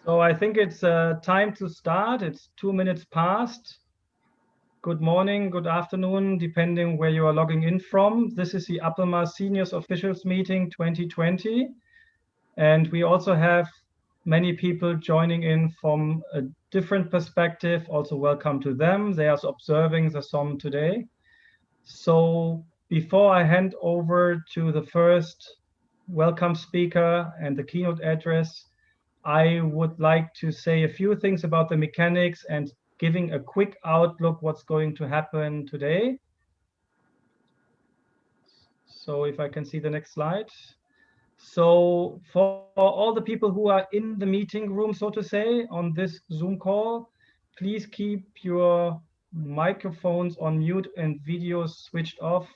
So I think it's time to start. It's 2 minutes past. Good morning, good afternoon, depending where you are logging in from. This is the APLMA Seniors Officials Meeting 2020. And we also have many people joining in from a different perspective. Also welcome to them. They are observing the SOM today. So before I hand over to the first welcome speaker and the keynote address, I would like to say a few things about the mechanics and giving a quick outlook what's going to happen today. So if I can see the next slide. So for all the people who are in the meeting room, so to say, on this Zoom call, please keep your microphones on mute and videos switched off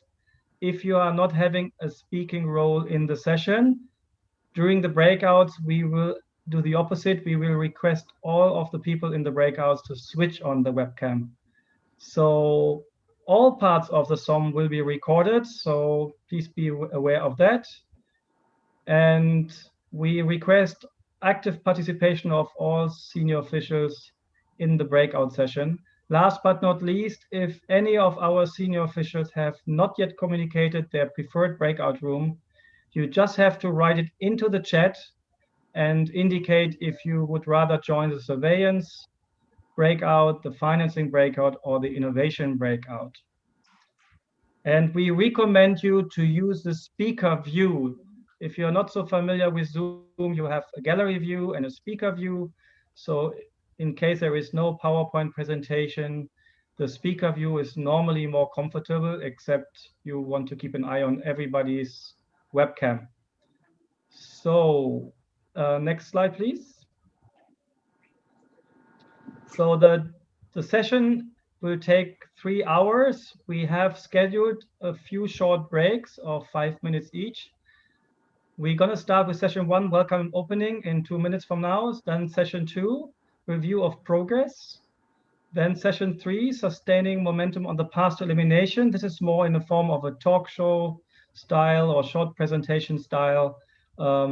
if you are not having a speaking role in the session. During the breakouts, we will do the opposite. We will request all of the people in the breakouts to switch on the webcam. So all parts of the SOM will be recorded, so please be aware of that. And we request active participation of all senior officials in the breakout session. Last but not least, if any of our senior officials have not yet communicated their preferred breakout room, you just have to write it into the chat and indicate if you would rather join the surveillance breakout, the financing breakout, or the innovation breakout. And we recommend you to use the speaker view. If you're not so familiar with Zoom, you have a gallery view and a speaker view. So in case there is no PowerPoint presentation, the speaker view is normally more comfortable, except you want to keep an eye on everybody's webcam. So next slide, please. So the session will take 3 hours. We have scheduled a few short breaks of 5 minutes each. We're going to start with session 1, welcome and opening, in 2 minutes from now. Then session 2, review of progress. Then session 3, sustaining momentum on the path to elimination. This is more in the form of a talk show style or short presentation style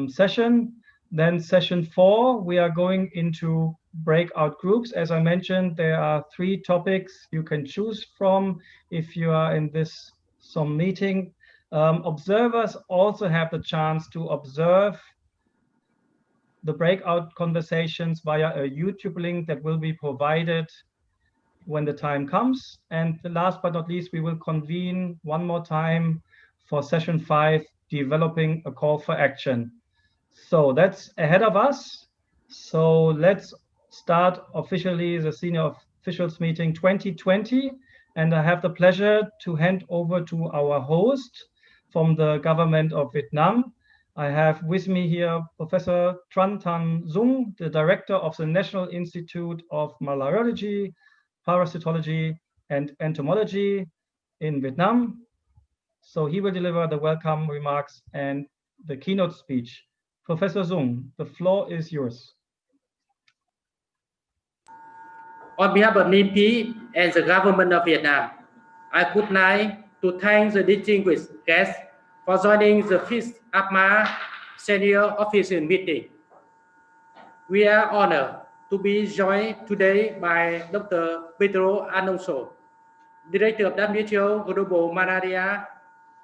session. Then session 4, we are going into breakout groups. As I mentioned, there are 3 topics you can choose from if you are in this SOM meeting. Observers also have the chance to observe the breakout conversations via a YouTube link that will be provided when the time comes. And last but not least, we will convene one more time for session 5, developing a call for action. So that's ahead of us. So let's start officially the Senior Officials Meeting 2020. And I have the pleasure to hand over to our host from the government of Vietnam. I have with me here Professor Tran Thanh Dung, the director of the National Institute of Malariology, Parasitology, and Entomology in Vietnam. So he will deliver the welcome remarks and the keynote speech. Professor Dung, the floor is yours. On behalf of NIMP and the government of Vietnam, I would like to thank the distinguished guests for joining the 5th APLMA Senior Official Meeting. We are honored to be joined today by Dr. Pedro Alonso, Director of WHO Global Malaria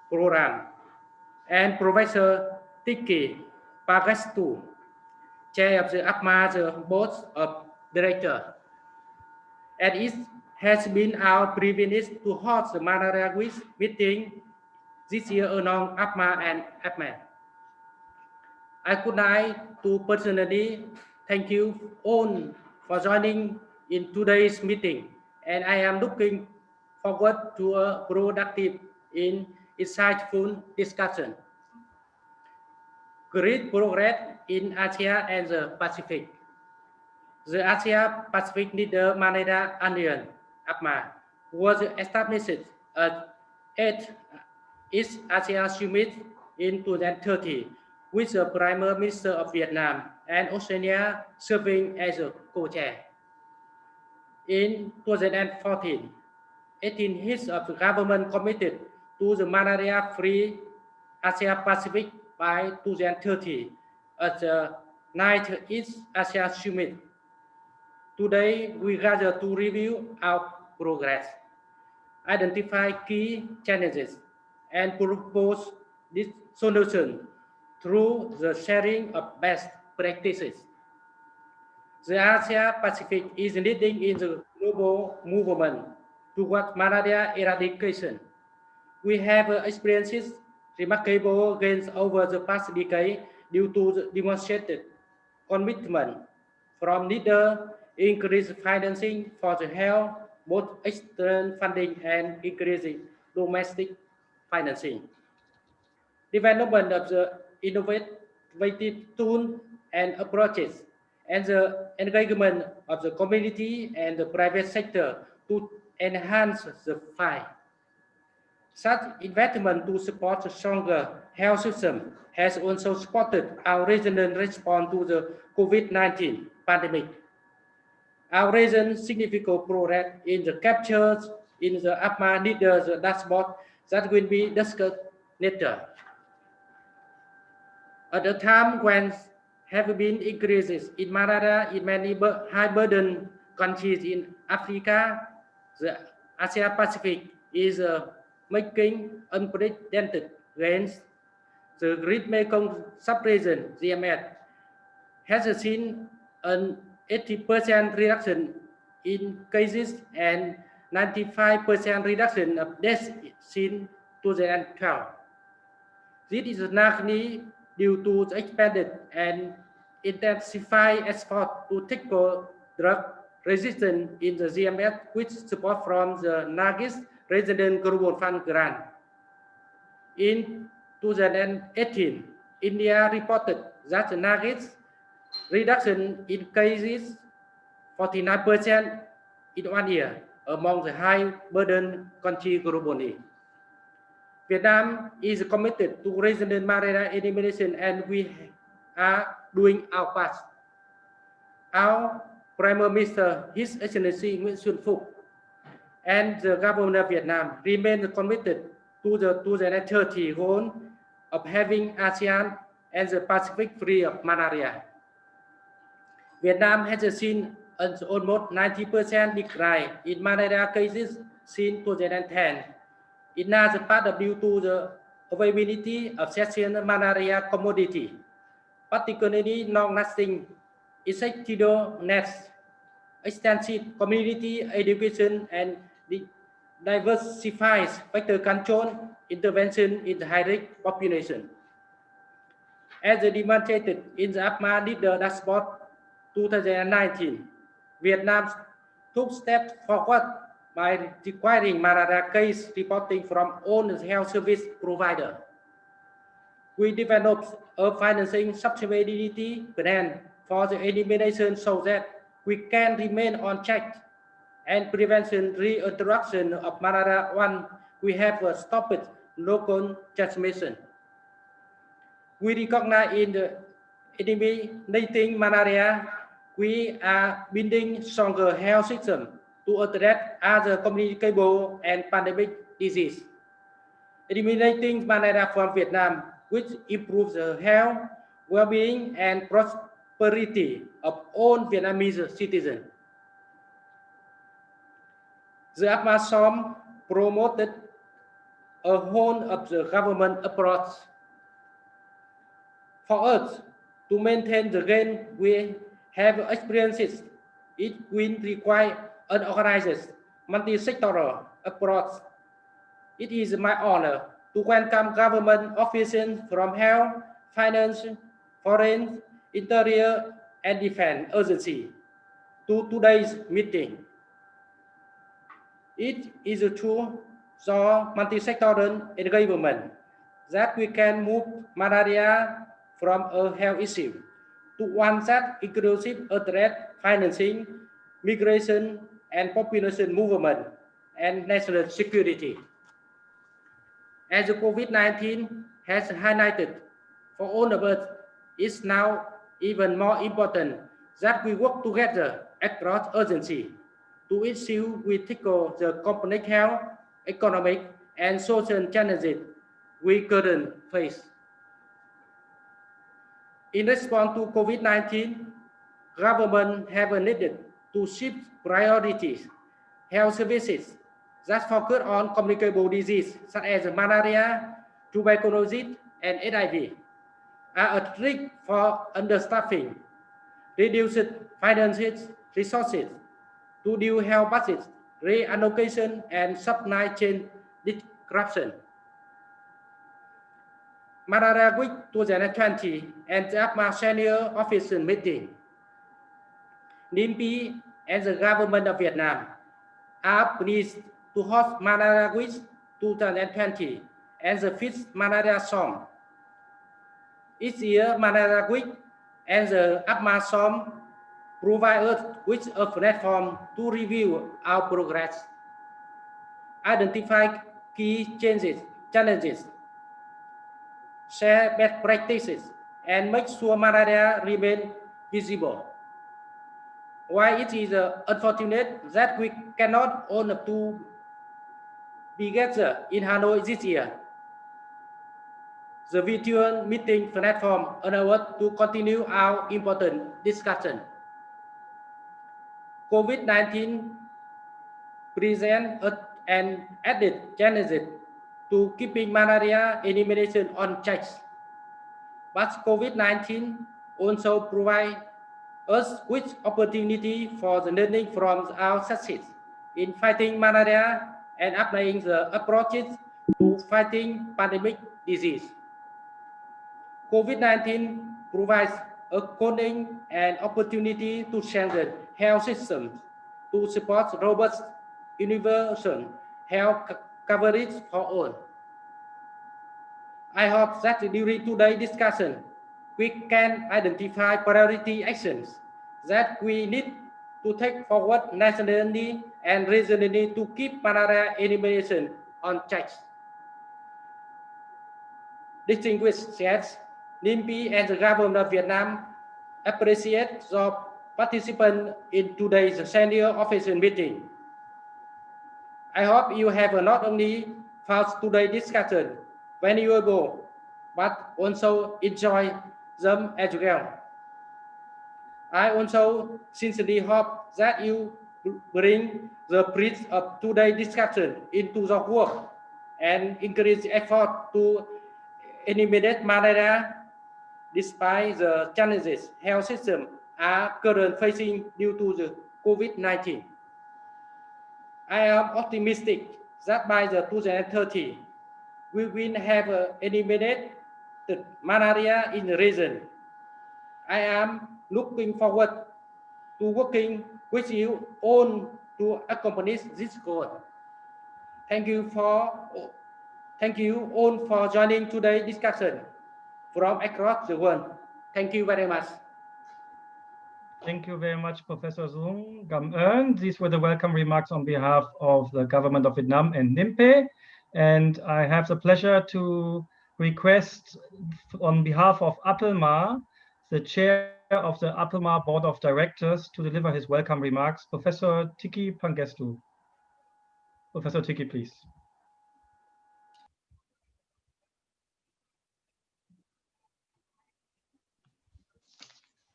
Program, and Professor Tiki Pagastu, Chair of the APLMA, the Board of Directors. And it has been our privilege to host the Malaria Week meeting this year along APLMA and APLMA. I would like to personally thank you all for joining in today's meeting, and I am looking forward to a productive and insightful discussion. Great progress in Asia and the Pacific. The Asia-Pacific Leader Malaria Alliance (APLMA) was established at 8th East Asia Summit in 2030, with the Prime Minister of Vietnam and Australia serving as a co-chair. In 2014, 18 heads of the government committed to the malaria-free Asia-Pacific by 2030 at the 9th East Asia Summit. Today, we gather to review our progress, identify key challenges, and propose this solution through the sharing of best practices. The Asia Pacific is leading in the global movement toward malaria eradication. We have experienced remarkable gains over the past decade due to the demonstrated commitment from leaders, increased financing for the health, both external funding and increasing domestic financing. Development of the innovative tools and approaches, and the engagement of the community and the private sector to enhance the fight. Such investment to support a stronger health system has also supported our regional response to the COVID-19 pandemic. Our region significant progress in the captures in the APLMA leaders dashboard that will be discussed later. At the time when have been increases in malaria in many high burden countries in Africa, the Asia Pacific is making unprecedented gains. The Great Mekong sub-region (GMS) has seen an 80% reduction in cases and 95% reduction of deaths since 2012. This is largely due to the expanded and intensified effort to tackle drug resistance in the GMS, with support from the largest resident global fund grant. In 2018, India reported that the largest reduction in cases, 49% in 1 year, among the high burden countries globally. Vietnam is committed to regional malaria elimination, and we are doing our part. Our Prime Minister, His Excellency Nguyễn Xuân Phúc, and the government of Vietnam remain committed to the 2030 goal of having ASEAN and the Pacific free of malaria. Vietnam has seen an almost 90% decline in malaria cases since 2010. In large part due to the availability of seasonal malaria commodity, particularly long-lasting insecticidal nets, extensive community education, and diversified vector control intervention in the high-risk population. As demonstrated in the APLMA Leader Dashboard 2019, Vietnam took steps forward by requiring malaria case reporting from all the health service providers. We developed a financing sustainability plan for the elimination so that we can remain on track and prevention reintroduction of malaria once we have stopped local transmission. We recognize in the eliminating malaria, we are building stronger health system to address other communicable and pandemic disease. Eliminating malaria from Vietnam, which improves the health, well-being, and prosperity of all Vietnamese citizens. The APLMA SOM promoted a whole of the government approach. For us to maintain the gain we have experienced, it will require an organized, multi-sectoral approach. It is my honor to welcome government officials from health, finance, foreign, interior, and defense agency to today's meeting. It is through the multi-sectoral engagement that we can move malaria from a health issue to one that inclusive address financing, migration, and population movement, and national security. As the COVID-19 has highlighted for all of us, it's now even more important that we work together across agencies to ensure we tackle the complex health, economic, and social challenges we currently face. In response to COVID-19, government have needed to shift priorities. Health services that focus on communicable disease such as malaria, tuberculosis, and HIV are at risk for understaffing, reduced financial resources to do health budgets, reallocation, and supply chain disruption. Malaria Week 2020 and the APLMA Senior Official Meeting. NIMPY and the government of Vietnam are pleased to host Malaria Week 2020 and the 5th Malaria Song. Each year, Malaria Week and the APLMA Song provide us with a platform to review our progress, identify key challenges, share best practices, and make sure malaria remain visible. While it is unfortunate that we cannot all up to be together in Hanoi this year, the virtual meeting platform allows us to continue our important discussion. COVID-19 presents an added challenge to keeping malaria elimination on track. But COVID-19 also provides us with opportunity for the learning from our success in fighting malaria and applying the approaches to fighting pandemic disease. COVID-19 provides a calling and opportunity to strengthen health systems to support robust universal health coverage for all. I hope that during today's discussion, we can identify priority actions that we need to take forward nationally and regionally to keep malaria elimination on track. Distinguished guests, NIMPY and the government of Vietnam appreciate your participation in today's senior official meeting. I hope you have not only found today's discussion valuable, but also enjoy them as well. I also sincerely hope that you bring the spirit of today's discussion into the work and increase effort to eliminate malaria despite the challenges health systems are currently facing due to the COVID-19. I am optimistic that by the 2030, we will have eliminated the malaria in the region. I am looking forward to working with you all to accomplish this goal. Thank you all for joining today's discussion from across the world. Thank you very much. Thank you very much, Professor Dung. Cảm ơn. These were the welcome remarks on behalf of the government of Vietnam and NIMPE. And I have the pleasure to request on behalf of APLMA, the chair of the APLMA Board of Directors, to deliver his welcome remarks, Professor Tiki Pangestu. Professor Tiki, please.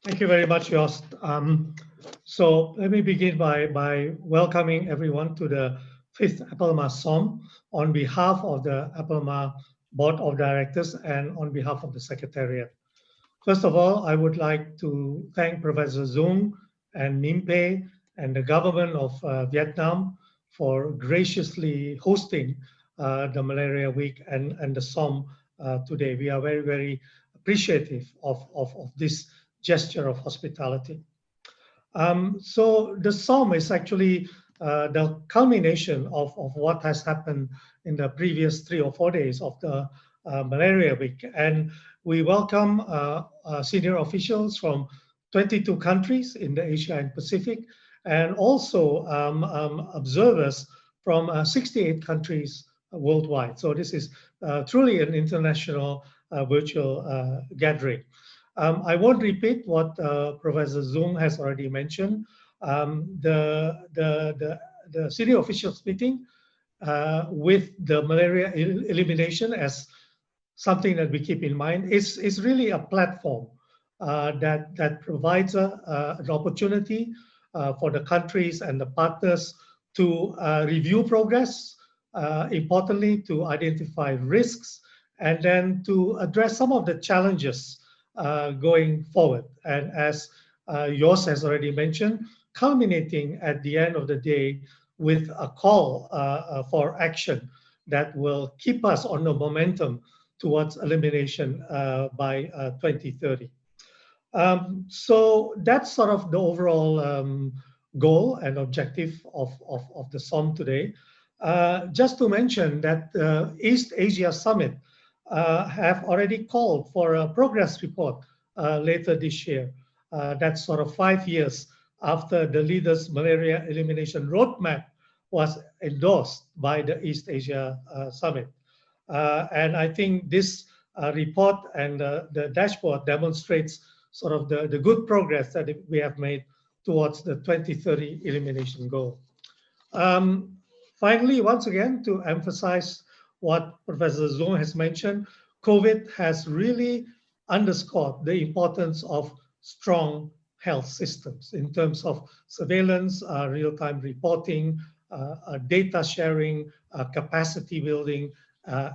Thank you very much, Jost. So let me begin by welcoming everyone to the 5th APLMA SOM on behalf of the APLMA Board of Directors and on behalf of the Secretariat. First of all, I would like to thank Professor Dung and NIMPE and the government of Vietnam for graciously hosting the Malaria Week and the SOM today. We are very, very appreciative of this gesture of hospitality. So the SOM is actually the culmination of what has happened in the previous 3 or 4 days of the Malaria Week. And we welcome senior officials from 22 countries in the Asia and Pacific, and also observers from 68 countries worldwide. So this is truly an international virtual gathering. I won't repeat what Professor Dung has already mentioned. The senior officials meeting with the malaria elimination as something that we keep in mind is really a platform that provides an opportunity for the countries and the partners to review progress, importantly to identify risks, and then to address some of the challenges going forward. And as Jos has already mentioned, culminating at the end of the day with a call for action that will keep us on the momentum towards elimination by 2030. So that's sort of the overall goal and objective of the SOM today. Just to mention that the East Asia Summit have already called for a progress report later this year. That's sort of 5 years after the leaders' malaria elimination roadmap was endorsed by the East Asia Summit. And I think this report and the dashboard demonstrates sort of the good progress that we have made towards the 2030 elimination goal. Finally, once again, to emphasize what Professor Zung has mentioned, COVID has really underscored the importance of strong health systems in terms of surveillance, real-time reporting, data sharing, capacity building,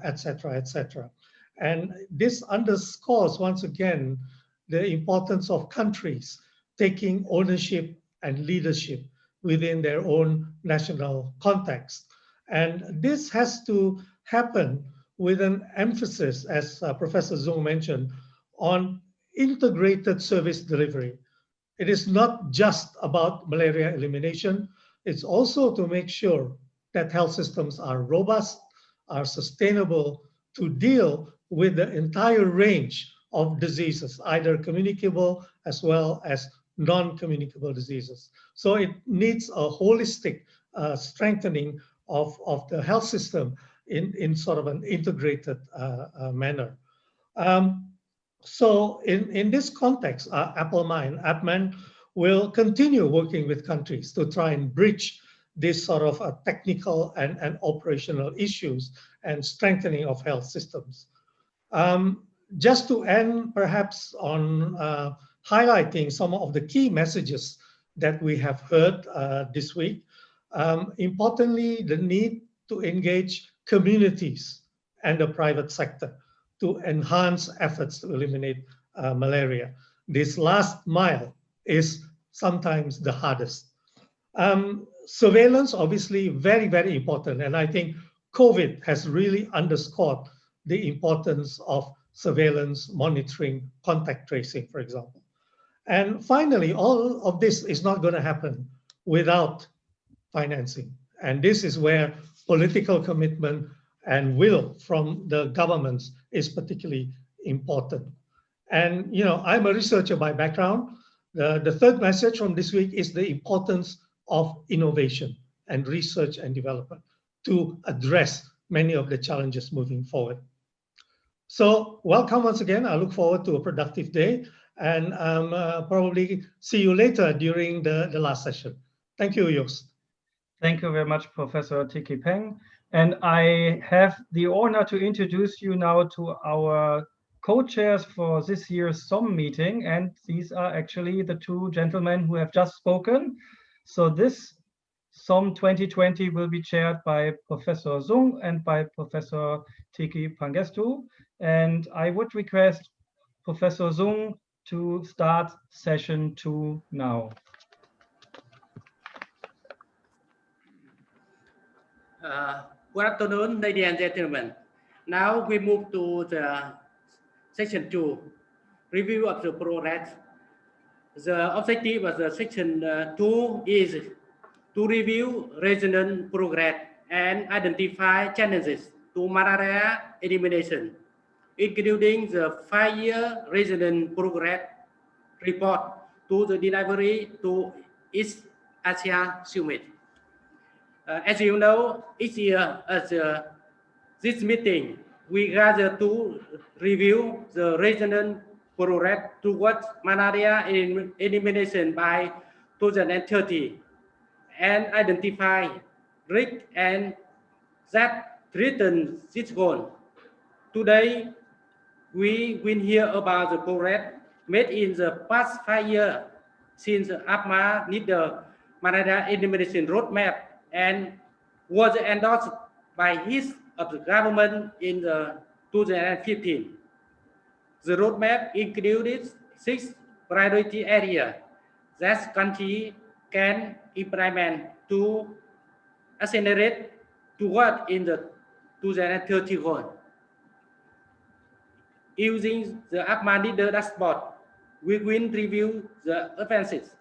etc., etc. And this underscores once again the importance of countries taking ownership and leadership within their own national context. And this has to happen with an emphasis, as Professor Zung mentioned, on integrated service delivery. It is not just about malaria elimination, it's also to make sure that health systems are robust, are sustainable to deal with the entire range of diseases, either communicable as well as non-communicable diseases. So it needs a holistic strengthening of the health system in sort of an integrated manner. So in this context, APLMA and APMAN will continue working with countries to try and bridge this sort of technical and operational issues and strengthening of health systems. Just to end perhaps on highlighting some of the key messages that we have heard this week, importantly, the need to engage communities and the private sector to enhance efforts to eliminate malaria. This last mile is sometimes the hardest. Surveillance, obviously, very, very important. And I think COVID has really underscored the importance of surveillance, monitoring, contact tracing, for example. And finally, all of this is not going to happen without financing. And this is where political commitment and will from the governments is particularly important. And, you know, I'm a researcher by background. The third message from this week is the importance of innovation and research and development to address many of the challenges moving forward. So welcome once again. I look forward to a productive day and probably see you later during the last session. Thank you, Jos. Thank you very much, Professor Tiki Peng. And I have the honor to introduce you now to our co-chairs for this year's SOM meeting. And these are actually the two gentlemen who have just spoken. So this SOM 2020 will be chaired by Professor Zung and by Professor Tiki Pangestu. And I would request Professor Zung to start session 2 now. Good afternoon, ladies and gentlemen. Now we move to the section 2, review of the progress. The objective of the section 2 is to review regional progress and identify challenges to malaria elimination, including the 5-year regional progress report to the delivery to East Asia Summit. As you know, each year at this meeting, we gather to review the regional progress towards malaria elimination by 2030 and identify risks and that threaten this goal. Today, we will hear about the progress made in the past 5 years since APLMA need the malaria elimination roadmap and was endorsed by his of the government in the 2015. The roadmap included 6 priority areas that country can implement to accelerate toward in the 2030 goal. Using the APLMA leader dashboard, we will review the advances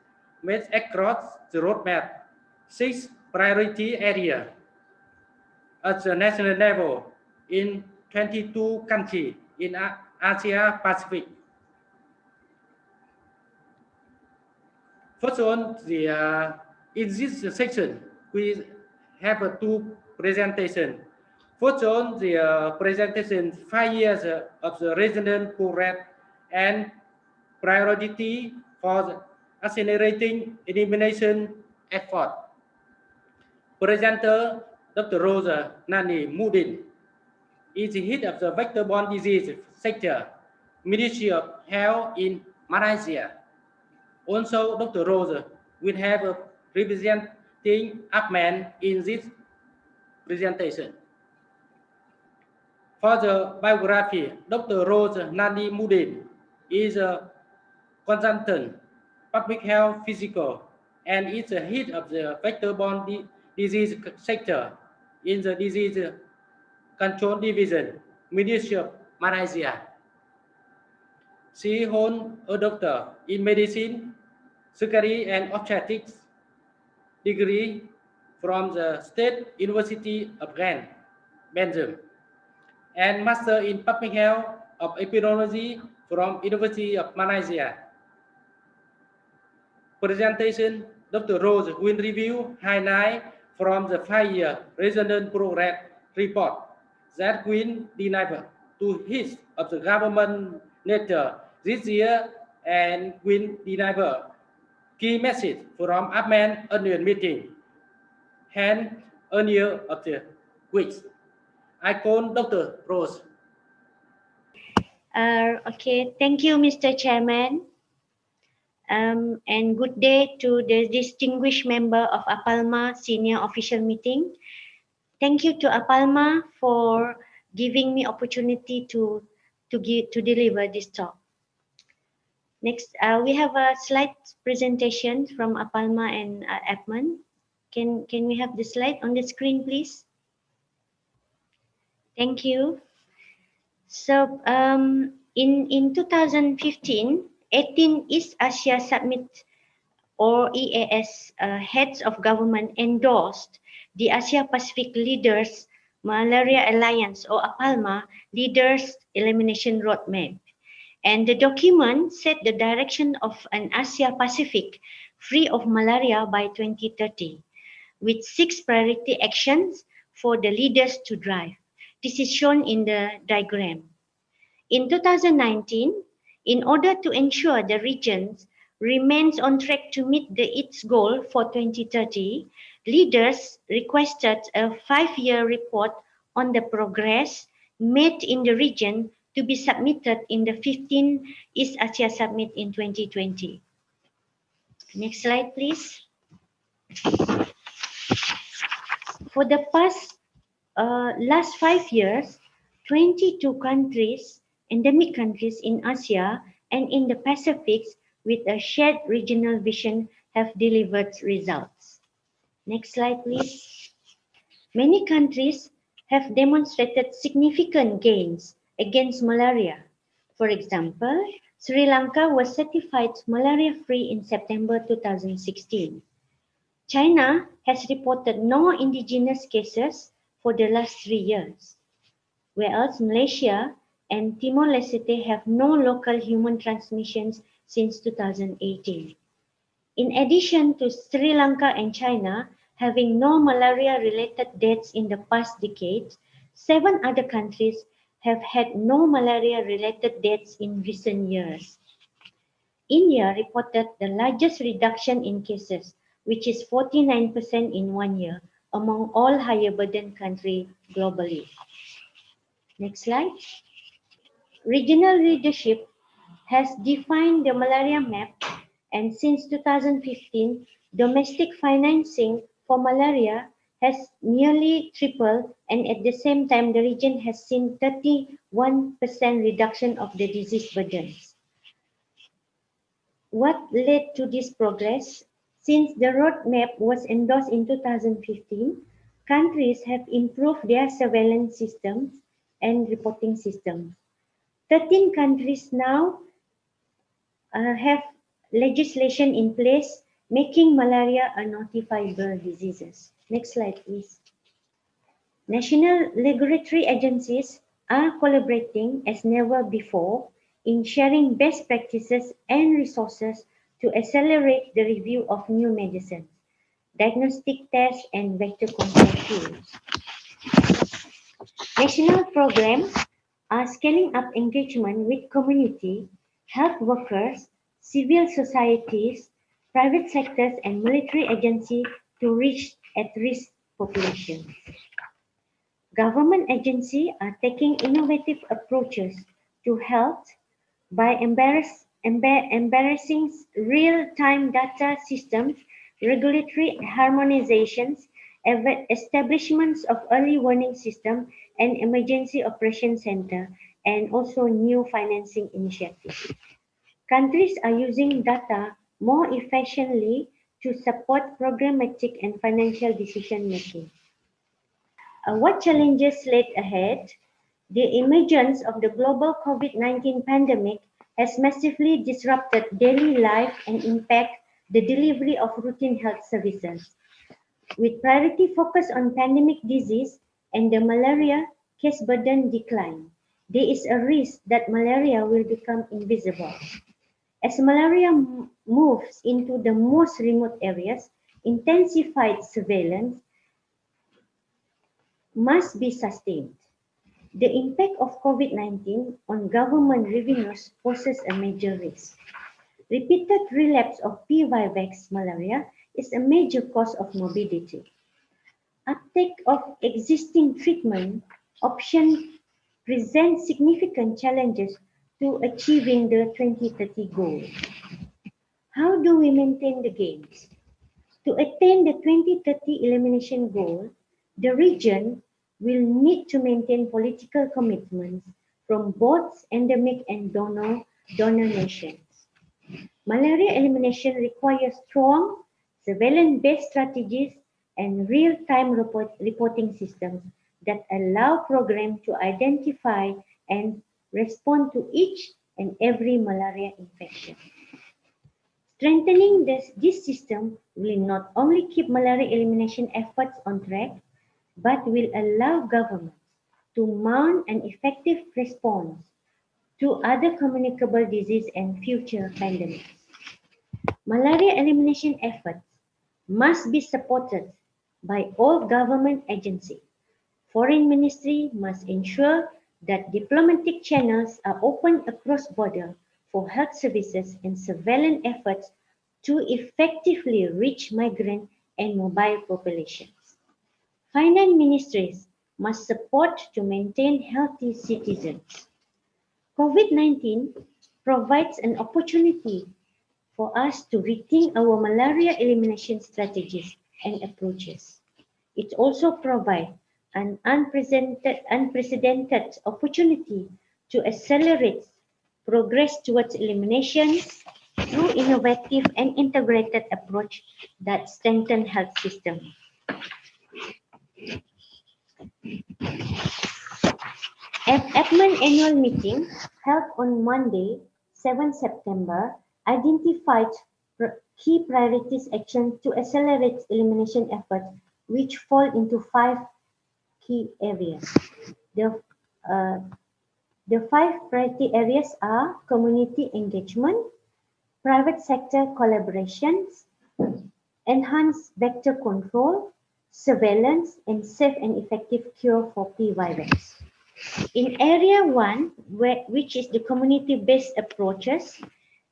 made across the roadmap, 6 priority areas at the national level in 22 countries in Asia Pacific. First on in this section, we have 2 presentations. First on the presentation 5 years of the regional progress and priority for accelerating elimination effort. Presenter Dr. Rosa Nani Mudin is the head of the vector-borne disease sector, Ministry of Health in Malaysia. Also, Dr. Rosa will have a representing APLMA in this presentation. For the biography, Dr. Rosa Nani Mudin is a consultant, public health physical, and is the head of the vector-borne disease sector in the Disease Control Division, Ministry of Malaysia. She holds a doctor in medicine, surgery, and obstetrics degree from the State University of Ghent, Belgium, and master in public health of epidemiology from University of Malaysia. Presentation, Dr. Rose will review highlights from the 5-year regional progress report that will deliver to his of the government later this year and will deliver key message from APLMA annual meeting and earlier of the week. I call Dr. Rose. Okay, thank you, Mr. Chairman. And good day to the distinguished member of APLMA Senior Official Meeting. Thank you to APLMA for giving me opportunity to deliver this talk. Next, we have a slide presentation from APLMA and APMAN. Can we have the slide on the screen, please? Thank you. So in 2015, 18 East Asia Summit or EAS heads of government endorsed the Asia Pacific Leaders Malaria Alliance or APLMA Leaders Elimination Roadmap. And the document set the direction of an Asia Pacific free of malaria by 2030, with 6 priority actions for the leaders to drive. This is shown in the diagram. In 2019, in order to ensure the region remains on track to meet its goal for 2030, leaders requested a 5-year report on the progress made in the region to be submitted in the 15th East Asia Summit in 2020. Next slide, please. For the last 5 years, 22 countries, endemic countries in Asia and in the Pacific with a shared regional vision have delivered results. Next slide, please. Many countries have demonstrated significant gains against malaria. For example, Sri Lanka was certified malaria-free in September 2016. China has reported no indigenous cases for the last 3 years, whereas Malaysia and Timor-Leste have no local human transmissions since 2018. In addition to Sri Lanka and China having no malaria-related deaths in the past decade, 7 other countries have had no malaria-related deaths in recent years. India reported the largest reduction in cases, which is 49% in 1 year, among all higher burden countries globally. Next slide. Regional leadership has defined the malaria map, and since 2015, domestic financing for malaria has nearly tripled, and at the same time, the region has seen 31% reduction of the disease burdens. What led to this progress? Since the roadmap was endorsed in 2015, countries have improved their surveillance systems and reporting systems. 13 countries now have legislation in place making malaria a notifiable disease. Next slide, please. National regulatory agencies are collaborating as never before in sharing best practices and resources to accelerate the review of new medicines, diagnostic tests, and vector control tools. National programs are scaling up engagement with community, health workers, civil societies, private sectors, and military agencies to reach at-risk populations. Government agencies are taking innovative approaches to health by embarrassing real-time data systems, regulatory harmonizations, establishments of early warning system and emergency operation center, and also new financing initiatives. Countries are using data more efficiently to support programmatic and financial decision making. What challenges lay ahead? The emergence of the global COVID-19 pandemic has massively disrupted daily life and impact the delivery of routine health services. With priority focus on pandemic disease and the malaria case burden decline, there is a risk that malaria will become invisible. As malaria moves into the most remote areas, intensified surveillance must be sustained. The impact of COVID-19 on government revenues poses a major risk. Repeated relapse of P-Vivax malaria is a major cause of morbidity. Uptake of existing treatment options presents significant challenges to achieving the 2030 goal. How do we maintain the gains? To attain the 2030 elimination goal, the region will need to maintain political commitments from both endemic and donor nations. Malaria elimination requires strong surveillance-based strategies and real-time reporting systems that allow programs to identify and respond to each and every malaria infection. Strengthening this system will not only keep malaria elimination efforts on track, but will allow governments to mount an effective response to other communicable diseases and future pandemics. Malaria elimination efforts must be supported by all government agencies. Foreign ministry must ensure that diplomatic channels are open across borders for health services and surveillance efforts to effectively reach migrant and mobile populations. Finance ministries must support to maintain healthy citizens. COVID-19 provides an opportunity for us to rethink our malaria elimination strategies and approaches. It also provides an unprecedented opportunity to accelerate progress towards elimination through innovative and integrated approach that strengthen health systems. APLMA annual meeting held on Monday, 7 September, identified key priorities action to accelerate elimination efforts, which fall into 5 key areas. The 5 priority areas are community engagement, private sector collaborations, enhanced vector control, surveillance, and safe and effective cure for P-Vivax. In area 1, which is the community-based approaches,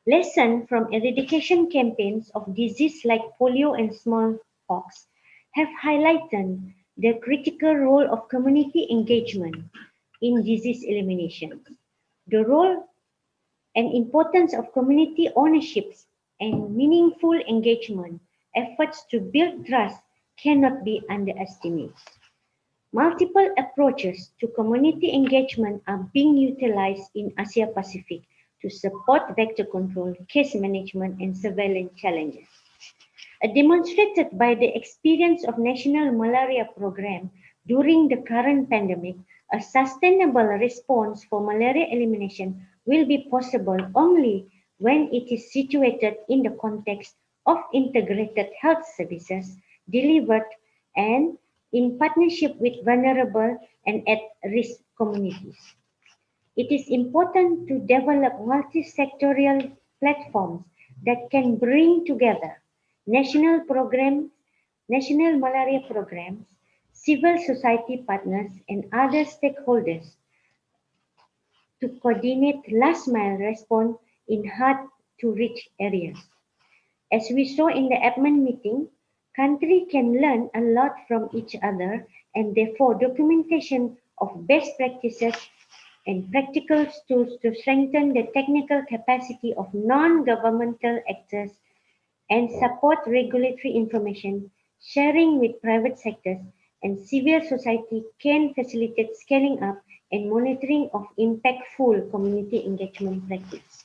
lessons from eradication campaigns of diseases like polio and smallpox have highlighted the critical role of community engagement in disease elimination. The role and importance of community ownerships and meaningful engagement efforts to build trust cannot be underestimated. Multiple approaches to community engagement are being utilized in Asia Pacific to support vector control, case management, and surveillance challenges. Demonstrated by the experience of National Malaria Program during the current pandemic, a sustainable response for malaria elimination will be possible only when it is situated in the context of integrated health services delivered and in partnership with vulnerable and at-risk communities. It is important to develop multi-sectorial platforms that can bring together national programs, national malaria programs, civil society partners, and other stakeholders to coordinate last-mile response in hard-to-reach areas. As we saw in the APLMA meeting, countries can learn a lot from each other, and therefore documentation of best practices and practical tools to strengthen the technical capacity of non-governmental actors and support regulatory information sharing with private sectors and civil society can facilitate scaling up and monitoring of impactful community engagement practice.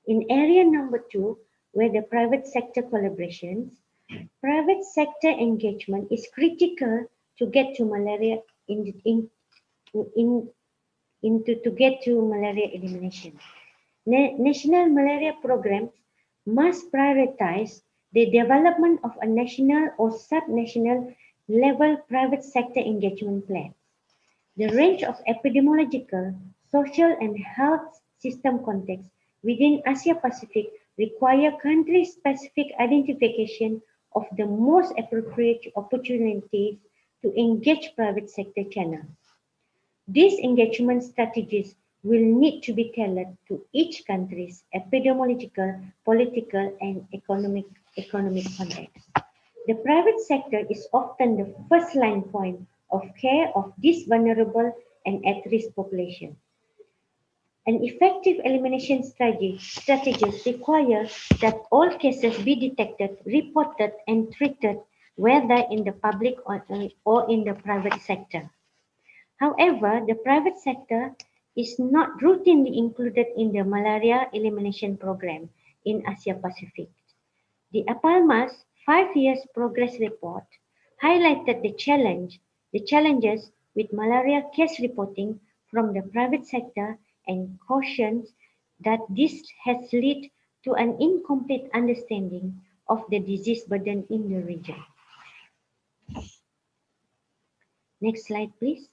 In area number 2, where the private sector collaborations, private sector engagement is critical to get to malaria to get to malaria elimination. National malaria programs must prioritize the development of a national or sub-national level private sector engagement plans. The range of epidemiological, social and health system contexts within Asia Pacific require country-specific identification of the most appropriate opportunities to engage private sector channels. These engagement strategies will need to be tailored to each country's epidemiological, political, and economic context. The private sector is often the first line point of care of this vulnerable and at-risk population. An effective elimination strategies require that all cases be detected, reported, and treated, whether in the public or in the private sector. However, the private sector is not routinely included in the malaria elimination program in Asia Pacific. The APLMA's 5 years progress report highlighted the challenges with malaria case reporting from the private sector and cautions that this has led to an incomplete understanding of the disease burden in the region. Next slide, please.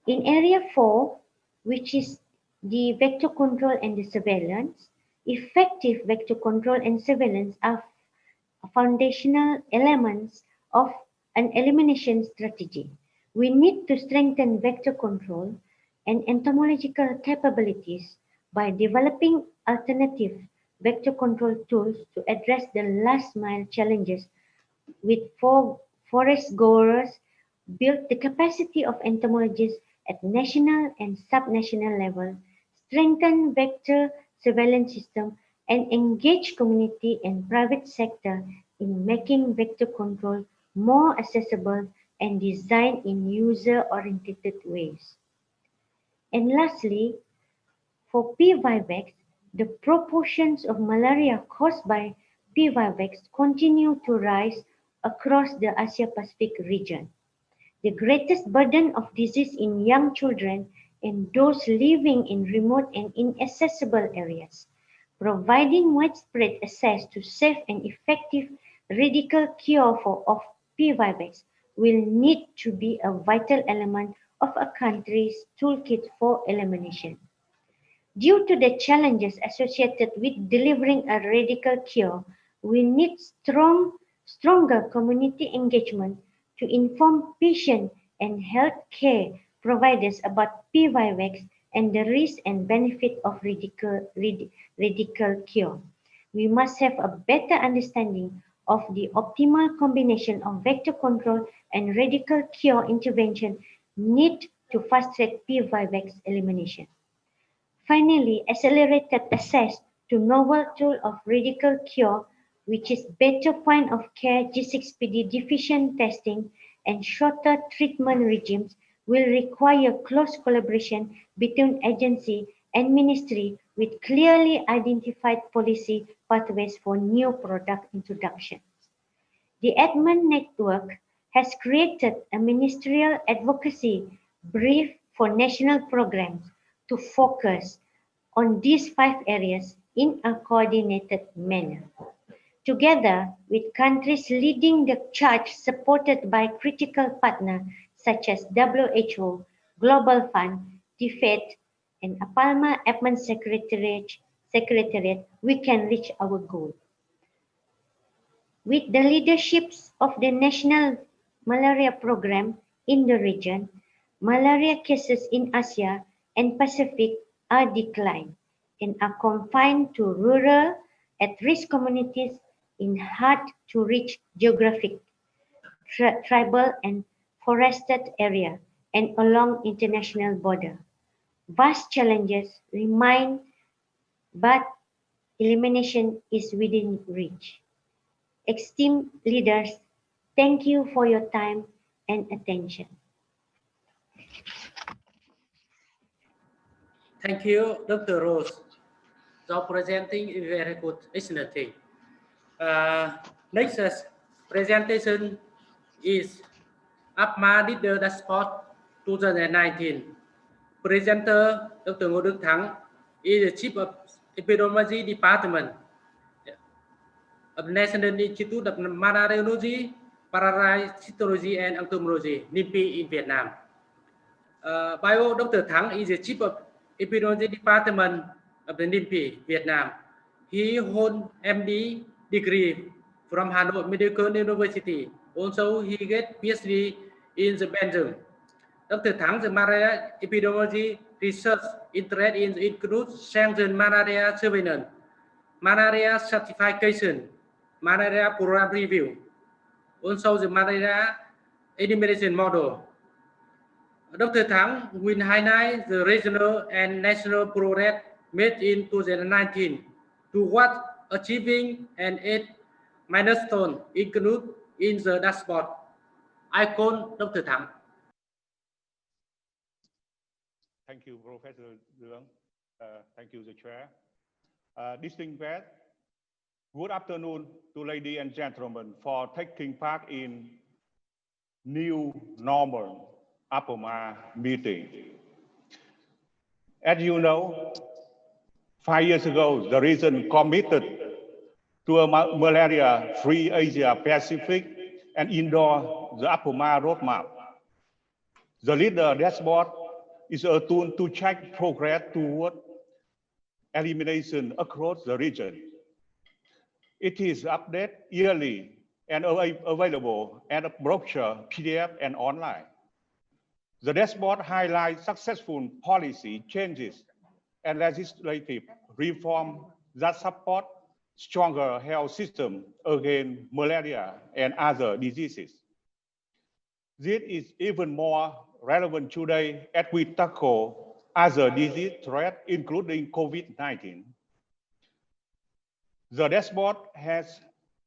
In area 4, which is the vector control and the surveillance, effective vector control and surveillance are foundational elements of an elimination strategy. We need to strengthen vector control and entomological capabilities by developing alternative vector control tools to address the last mile challenges with forest goers, build the capacity of entomologists at national and subnational level, strengthen vector surveillance system, and engage community and private sector in making vector control more accessible and designed in user-oriented ways. And lastly, for P. vivax, the proportions of malaria caused by P. vivax continue to rise across the Asia-Pacific region. The greatest burden of disease in young children and those living in remote and inaccessible areas. Providing widespread access to safe and effective radical cure of P. vivax will need to be a vital element of a country's toolkit for elimination. Due to the challenges associated with delivering a radical cure, we need stronger community engagement to inform patients and healthcare providers about P. vivax and the risk and benefit of radical cure. We must have a better understanding of the optimal combination of vector control and radical cure intervention needed to fast-track P. vivax elimination. Finally, accelerated access to novel tool of radical cure, which is better point of care G6PD deficient testing and shorter treatment regimes, will require close collaboration between agency and ministry with clearly identified policy pathways for new product introductions. The Edmund Network has created a ministerial advocacy brief for national programs to focus on these 5 areas in a coordinated manner. Together with countries leading the charge supported by critical partners such as WHO, Global Fund, DFAT, and APLMA Edmund Secretariat, we can reach our goal. With the leaderships of the National Malaria Program in the region, malaria cases in Asia and Pacific are declined and are confined to rural, at-risk communities in hard-to-reach geographic, tribal and forested area and along international border. Vast challenges remain, but elimination is within reach. Esteemed leaders, thank you for your time and attention. Thank you, Dr. Rose, for presenting a very good, excellent thing. Next presentation is APLMA Leader Dashboard 2019. Presenter Dr. Ngô Đức Thắng is the Chief of Epidemiology Department of National Institute of Malariology, Parasitology and Entomology, NIMPI in Vietnam. Bio Dr. Thắng is the Chief of Epidemiology Department of the NIMPI, Vietnam. He holds MD degree from Hanoi Medical University. Also, he get PhD in the Belgium. Dr. Thang's malaria epidemiology research interest includes sanctioned malaria surveillance, malaria certification, malaria program review, also the malaria elimination model. Dr. Thắng will highlight the regional and national progress made in 2019 towards achieving an 8 milestone included in the dashboard. I call Dr. Thắng. Thank you, Professor Duong. Thank you, the Chair. Distinguished, good afternoon to ladies and gentlemen for taking part in new normal APLMA meeting. As you know, 5 years ago, the region committed to a malaria-free Asia-Pacific and endorsed the APLMA roadmap. The leader dashboard is a tool to check progress toward elimination across the region. It is updated yearly and available as a brochure, PDF, and online. The dashboard highlights successful policy changes and legislative reform that support stronger health system against malaria and other diseases. This is even more relevant today as we tackle other disease threats, including COVID-19. The dashboard has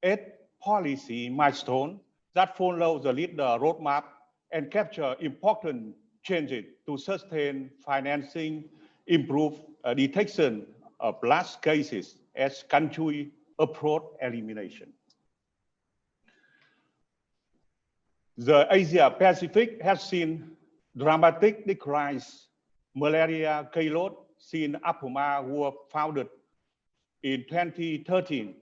8 policy milestones that follow the leader roadmap and capture important changes to sustain financing, improve detection of large cases as countries approach elimination. The Asia Pacific has seen dramatic declines malaria caseload since APLMA was founded in 2013.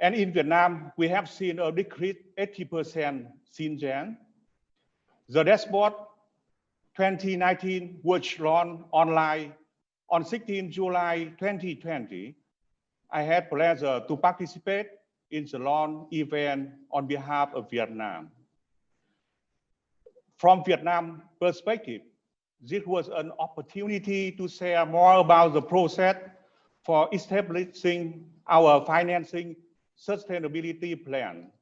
And in Vietnam, we have seen a decrease 80% since then. The dashboard 2019 was launched online on 16 July 2020. I had pleasure to participate in the launch event on behalf of Vietnam. From Vietnam perspective, this was an opportunity to share more about the process for establishing our financing sustainability plan.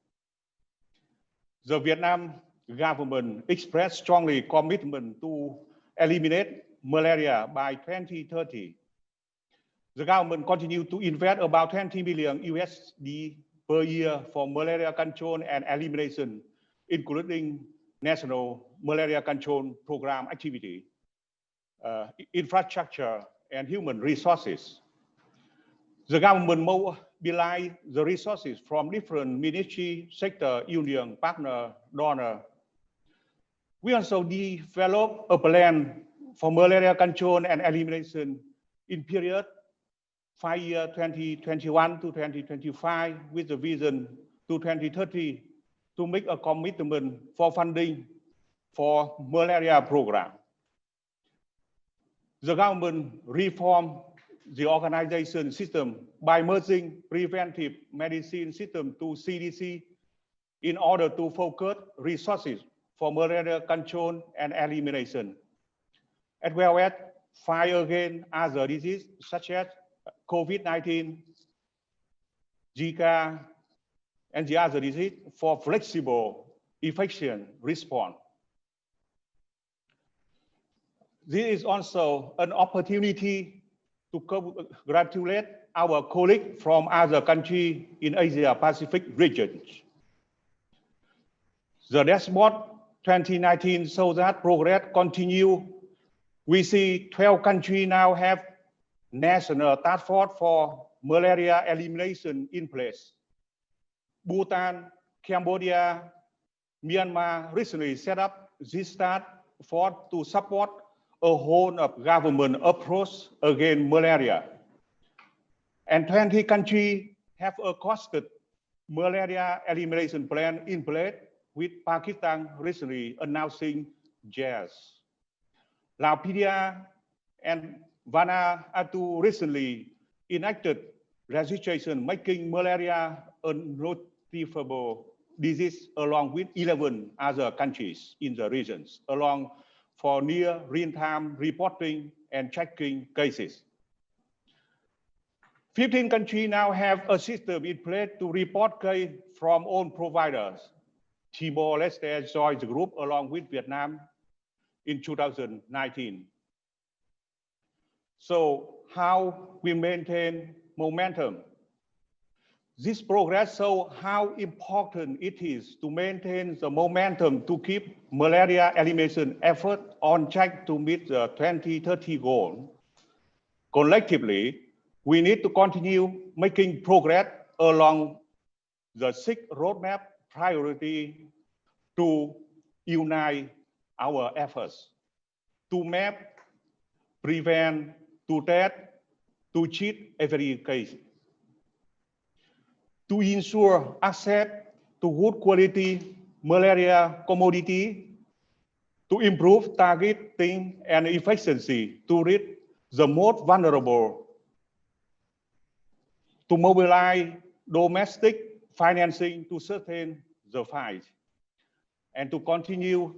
The Vietnam government expressed strongly commitment to eliminate malaria by 2030. The government continues to invest about 20 million USD per year for malaria control and elimination, including national malaria control program activity, infrastructure, and human resources. The government mobilizes the resources from different ministry, sector, union, partner, donor. We also develop a plan for malaria control and elimination in period 5 year 2021 to 2025 with the vision to 2030 to make a commitment for funding for malaria program. The government reformed the organization system by merging preventive medicine system to CDC in order to focus resources for malaria control and elimination, as well as fight against other diseases such as COVID-19, Zika, and the other disease for flexible, efficient response. This is also an opportunity to congratulate our colleagues from other countries in Asia-Pacific region. The dashboard 2019 shows that progress continues. We see 12 countries now have national task force for malaria elimination in place. Bhutan, Cambodia, Myanmar recently set up this task force to support a whole of government approach against malaria. And 20 countries have a costed malaria elimination plan in place, with Pakistan recently announcing theirs. Laos and Vanuatu recently enacted legislation making malaria a notifiable disease along with 11 other countries in the regions, along for near real-time reporting and tracking cases. 15 countries now have a system in place to report cases from own providers. Timor-Leste joined the group along with Vietnam in 2019. So how we maintain momentum? This progress shows how important it is to maintain the momentum to keep malaria elimination effort on track to meet the 2030 goal. Collectively, we need to continue making progress along the 6 roadmap priority to unite our efforts, to map, prevent, to test, to treat every case, to ensure access to good quality malaria commodity, to improve targeting and efficiency to reach the most vulnerable, to mobilize domestic financing to sustain the fight, and to continue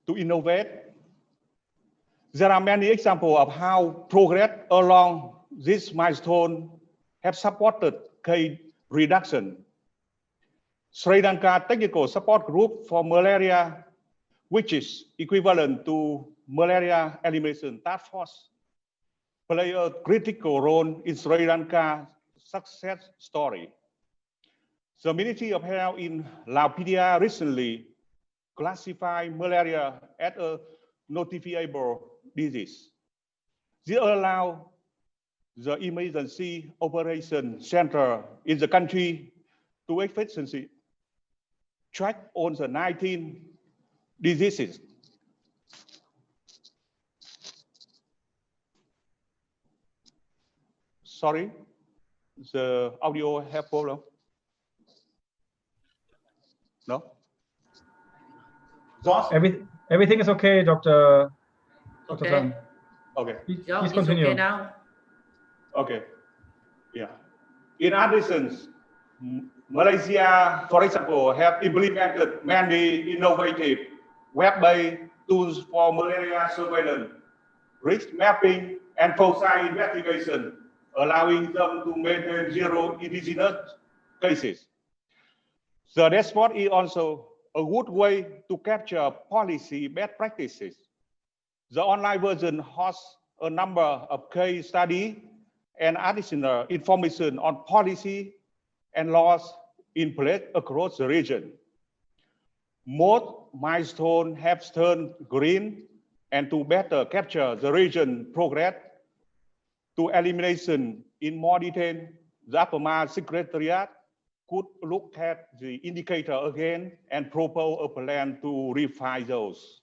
to innovate. There are many examples of how progress along this milestone have supported case reduction. Sri Lanka Technical Support Group for Malaria, which is equivalent to Malaria Elimination Task Force, play a critical role in Sri Lanka's success story. The Ministry of Health in Laos recently classified malaria as a notifiable disease. This allows the Emergency Operation Center in the country to efficiently track on the 19 diseases. Sorry, the audio have problem. No? Josh? Everything is okay, Dr. Okay. Tan. Okay. Please continue. It's okay now. Okay. Yeah. In addition, Malaysia, for example, have implemented many innovative web-based tools for malaria surveillance, risk mapping, and foci investigation, allowing them to maintain zero indigenous cases. The dashboard is also a good way to capture policy best practices. The online version hosts a number of case studies and additional information on policy and laws in place across the region. Most milestones have turned green, and to better capture the region progress to elimination in more detail, the APLMA Secretariat could look at the indicator again and propose a plan to refine those.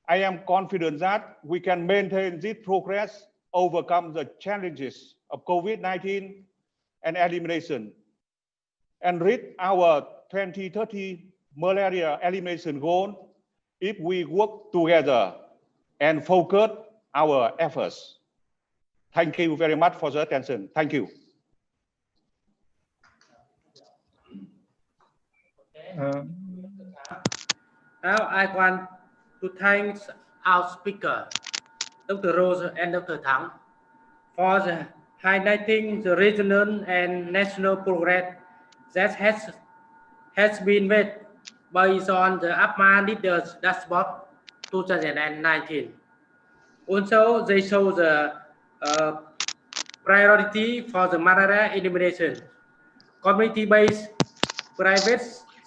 I am confident that we can maintain this progress, overcome the challenges of COVID-19 and elimination, and reach our 2030 malaria elimination goal if we work together and focus our efforts. Thank you very much for the attention. Thank you. Now I want to thank our speaker, Dr. Rose and Dr. Thắng, for highlighting the regional and national progress that has been made based on the APLMA Leaders Dashboard 2019. Also, they show the priority for the malaria elimination, community-based, private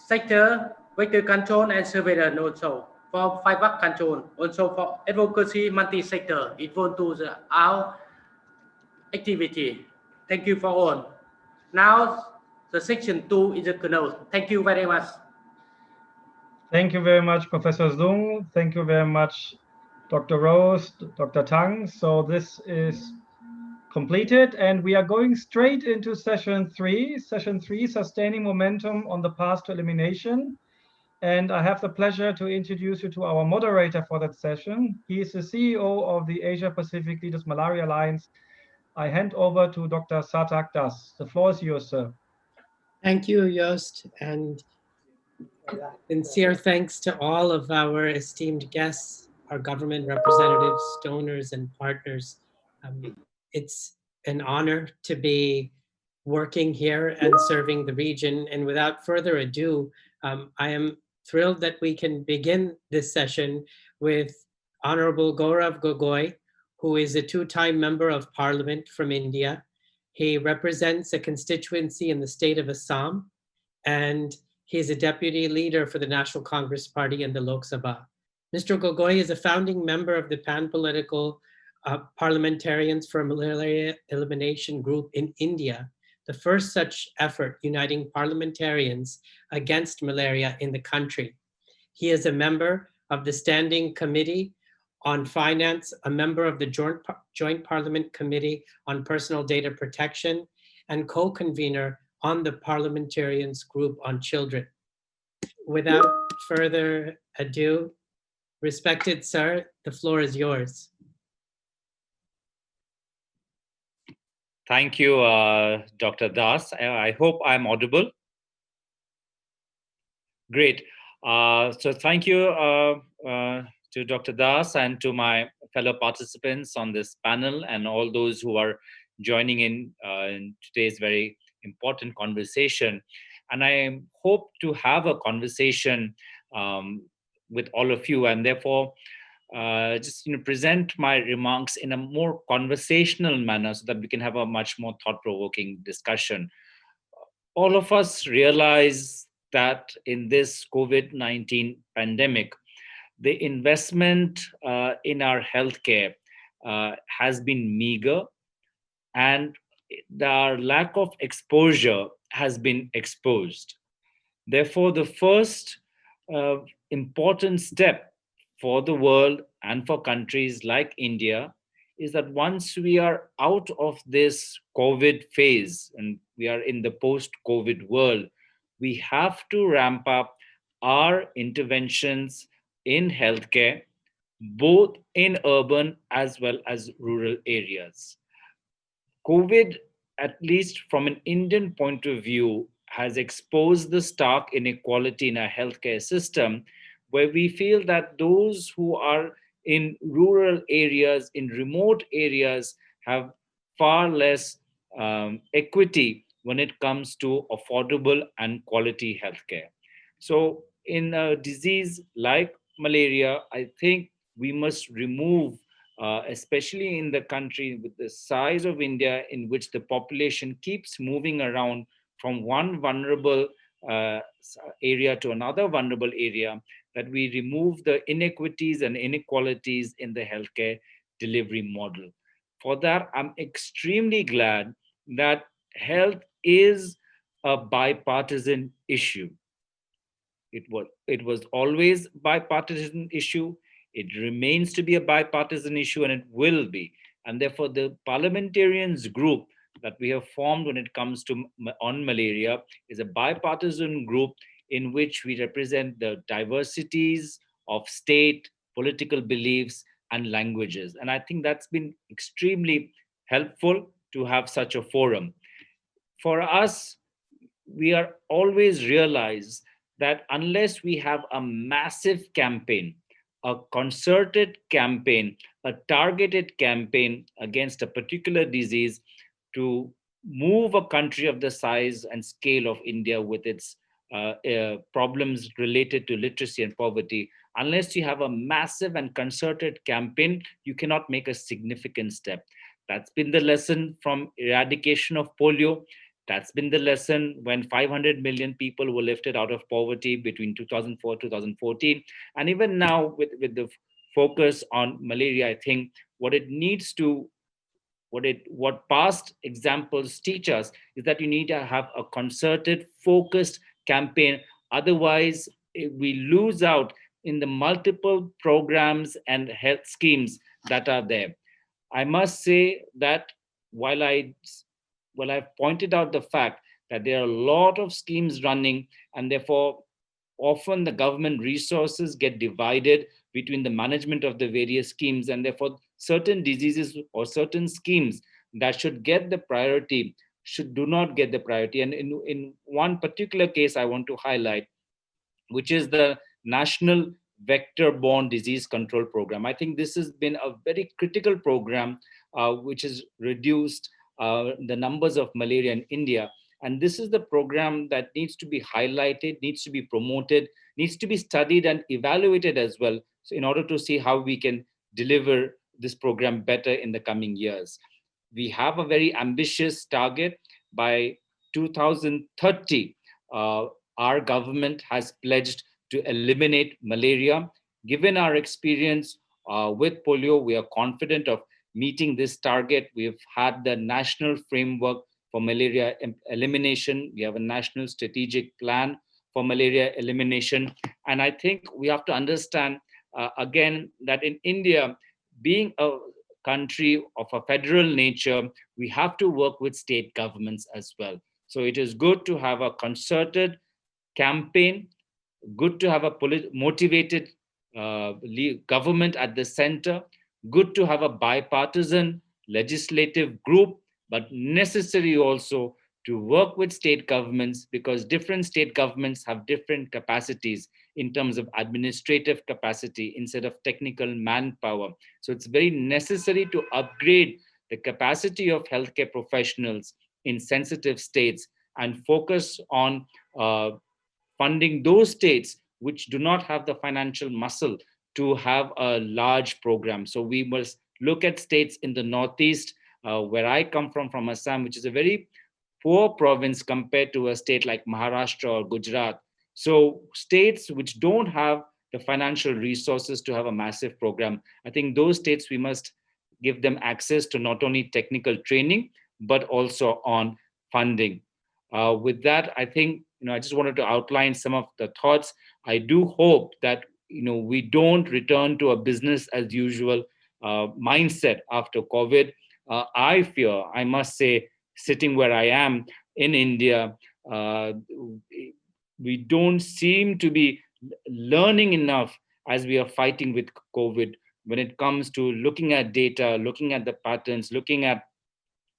sector, vector control and surveillance also, for feedback control, also for advocacy multi-sector, involved to our activity. Thank you for all. Now, the section 2 is closed. Thank you very much. Thank you very much, Professor Zung. Thank you very much, Dr. Rose, Dr. Tang. So this is completed, and we are going straight into session 3. Session 3, sustaining momentum on the path to elimination. And I have the pleasure to introduce you to our moderator for that session. He is the CEO of the Asia Pacific Leaders Malaria Alliance. I hand over to Dr. Satak Das. The floor is yours, sir. Thank you, Joost, and sincere thanks to all of our esteemed guests, our government representatives, donors, and partners. It's an honor to be working here and serving the region. And without further ado, I am thrilled that we can begin this session with Honorable Gaurav Gogoi, who is a two-time member of Parliament from India. He represents a constituency in the state of Assam, and he's a deputy leader for the National Congress Party in the Lok Sabha. Mr. Gogoi is a founding member of the pan-political Parliamentarians for Malaria Elimination Group in India, the first such effort uniting parliamentarians against malaria in the country. He is a member of the Standing Committee on Finance, a member of the Joint Parliament Committee on Personal Data Protection, and co-convener on the Parliamentarians Group on Children. Without further ado, respected sir, the floor is yours. Thank you, Dr. Das. I hope I'm audible. Great. So thank you to Dr. Das and to my fellow participants on this panel and all those who are joining in today's very important conversation. And I hope to have a conversation with all of you, and therefore just present my remarks in a more conversational manner so that we can have a much more thought-provoking discussion. All of us realize that in this COVID-19 pandemic, the investment in our healthcare has been meager, and our lack of exposure has been exposed. Therefore, the first important step for the world and for countries like India is that once we are out of this COVID phase and we are in the post-COVID world, we have to ramp up our interventions in healthcare, both in urban as well as rural areas. COVID, at least from an Indian point of view, has exposed the stark inequality in our healthcare system, where we feel that those who are in rural areas, in remote areas, have far less equity when it comes to affordable and quality healthcare. So in a disease like malaria, I think we must remove, especially in the country with the size of India, in which the population keeps moving around from one vulnerable area to another vulnerable area, that we remove the inequities and inequalities in the healthcare delivery model. For that, I'm extremely glad that health is a bipartisan issue. It was always bipartisan issue. It remains to be a bipartisan issue, and it will be. And therefore, the parliamentarians group that we have formed when it comes to on malaria is a bipartisan group in which we represent the diversities of state, political beliefs, and languages. And I think that's been extremely helpful to have such a forum. For us, we are always realize that unless we have a massive campaign, a concerted campaign, a targeted campaign against a particular disease to move a country of the size and scale of India with its problems related to literacy and poverty, unless you have a massive and concerted campaign, you cannot make a significant step. That's been the lesson from eradication of polio. That's been the lesson when 500 million people were lifted out of poverty between 2004 2014. And even now, with the focus on malaria, I think what it needs to, what past examples teach us is that you need to have a concerted, focused campaign. Otherwise, we lose out in the multiple programs and health schemes that are there. I must say that while I've pointed out the fact that there are a lot of schemes running, and therefore often the government resources get divided between the management of the various schemes, and therefore certain diseases or certain schemes that should get the priority do not get the priority. And in one particular case I want to highlight, which is the National Vector-Borne Disease Control Program. I think this has been a very critical program which has reduced the numbers of malaria in India. And this is the program that needs to be highlighted, needs to be promoted, needs to be studied and evaluated as well, so in order to see how we can deliver this program better in the coming years. We have a very ambitious target. By 2030, our government has pledged to eliminate malaria. Given our experience with polio, we are confident of meeting this target. We've had the national framework for malaria elimination. We have a national strategic plan for malaria elimination. And I think we have to understand again that in India, being a country of a federal nature, we have to work with state governments as well. So it is good to have a concerted campaign, good to have a motivated government at the center, good to have a bipartisan legislative group, but necessary also to work with state governments, because different state governments have different capacities in terms of administrative capacity instead of technical manpower. So it's very necessary to upgrade the capacity of healthcare professionals in sensitive states and focus on funding those states which do not have the financial muscle to have a large program. So we must look at states in the Northeast, where I come from Assam, which is a very poor province compared to a state like Maharashtra or Gujarat. So states which don't have the financial resources to have a massive program, I think those states, we must give them access to not only technical training, but also on funding. With that, I think, I just wanted to outline some of the thoughts. I do hope that, we don't return to a business as usual mindset after COVID. I fear, I must say, sitting where I am in India, we don't seem to be learning enough as we are fighting with COVID when it comes to looking at data, looking at the patterns, looking at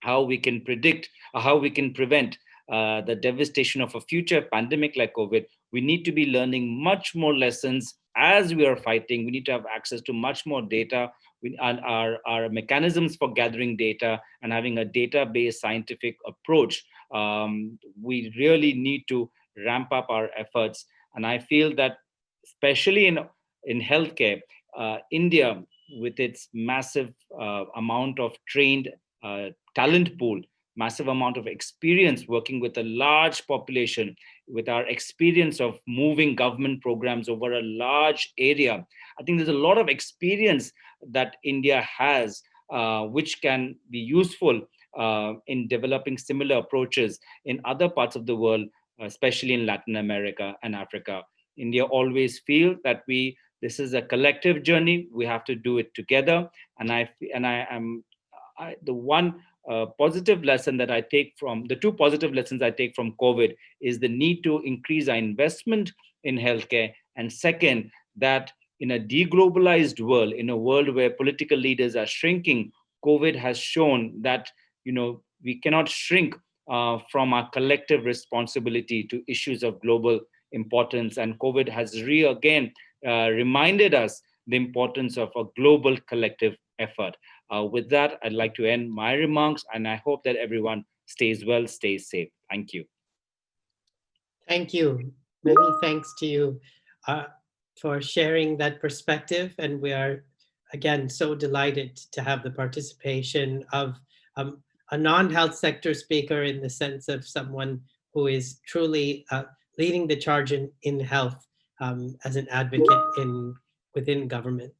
how we can predict, or how we can prevent the devastation of a future pandemic like COVID. We need to be learning much more lessons as we are fighting. We need to have access to much more data. Our mechanisms for gathering data and having a data-based scientific approach, we really need to ramp up our efforts. And I feel that especially in healthcare, India, with its massive amount of trained talent pool, massive amount of experience working with a large population, with our experience of moving government programs over a large area, I think there's a lot of experience that India has, which can be useful in developing similar approaches in other parts of the world, especially in Latin America and Africa. India always feels that this is a collective journey. We have to do it together. The one positive lesson that I take from the two positive lessons I take from COVID is the need to increase our investment in healthcare. And second, that in a deglobalized world, in a world where political leaders are shrinking, COVID has shown that we cannot shrink from our collective responsibility to issues of global importance. And COVID has again reminded us the importance of a global collective effort. With that, I'd like to end my remarks, and I hope that everyone stays well, stays safe. Thank you. Thank you. Many thanks to you for sharing that perspective. And we are, again, so delighted to have the participation of a non-health sector speaker, in the sense of someone who is truly leading the charge in health as an advocate within government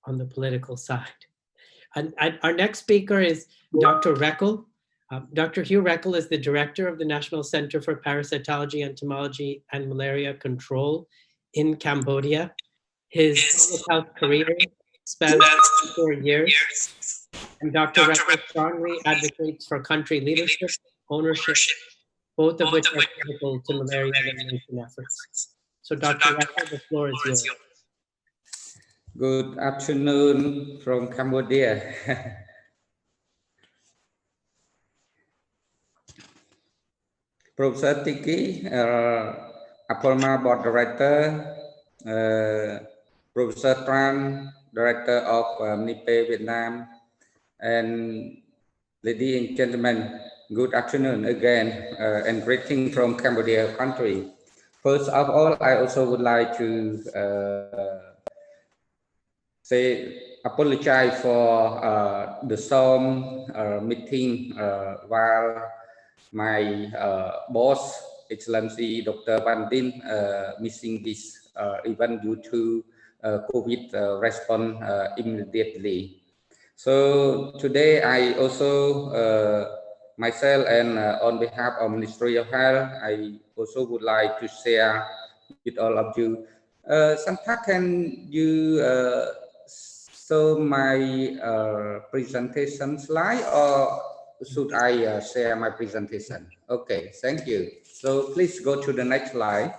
on the political side. And our next speaker is Dr. Reckel. Dr. Hugh Reckel is the director of the National Center for Parasitology, Entomology, and Malaria Control in Cambodia. His public health career spans 4 years, and Dr. Reckel strongly advocates for country leadership, ownership, both of which are critical to malaria elimination efforts. So Dr. Reckel, the floor is yours. Good afternoon from Cambodia. Professor Tiki, APLMA Board Director, Professor Tran, Director of NIPE Vietnam, and ladies and gentlemen, good afternoon again, and greeting from Cambodia country. First of all, I also would like to apologize for the Zoom meeting while my boss, Excellency Dr. Van Dien, missing this event due to COVID response immediately. So today I also, myself and on behalf of Ministry of Health, I also would like to share with all of you. Santa, can you show my presentation slide, or should I share my presentation? Okay, thank you. So please go to the next slide.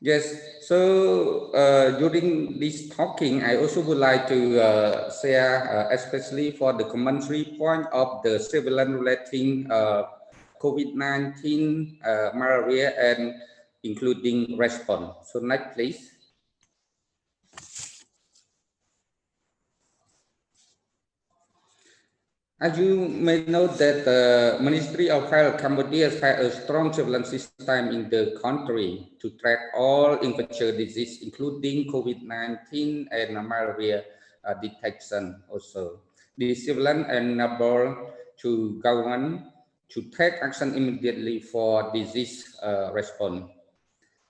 Yes, so during this talking, I also would like to share, especially for the commentary point of the surveillance relating COVID-19, malaria, and including response. So next, please. As you may know that the Ministry of Health Cambodia has a strong surveillance system in the country to track all infectious disease, including COVID-19 and malaria detection also. The surveillance enables to government to take action immediately for disease response.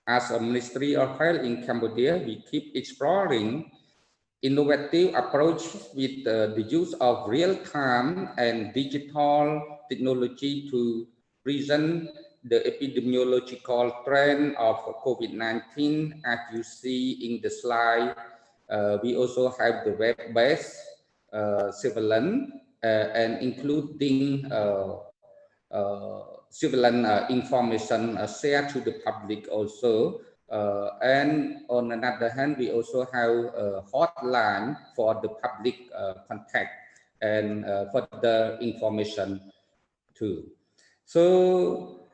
As a Ministry of Health in Cambodia, we keep exploring innovative approach with the use of real-time and digital technology to present the epidemiological trend of COVID-19. As you see in the slide, we also have the web-based surveillance and including surveillance information shared to the public also. And on another hand, we also have a hotline for the public contact and for the information too. So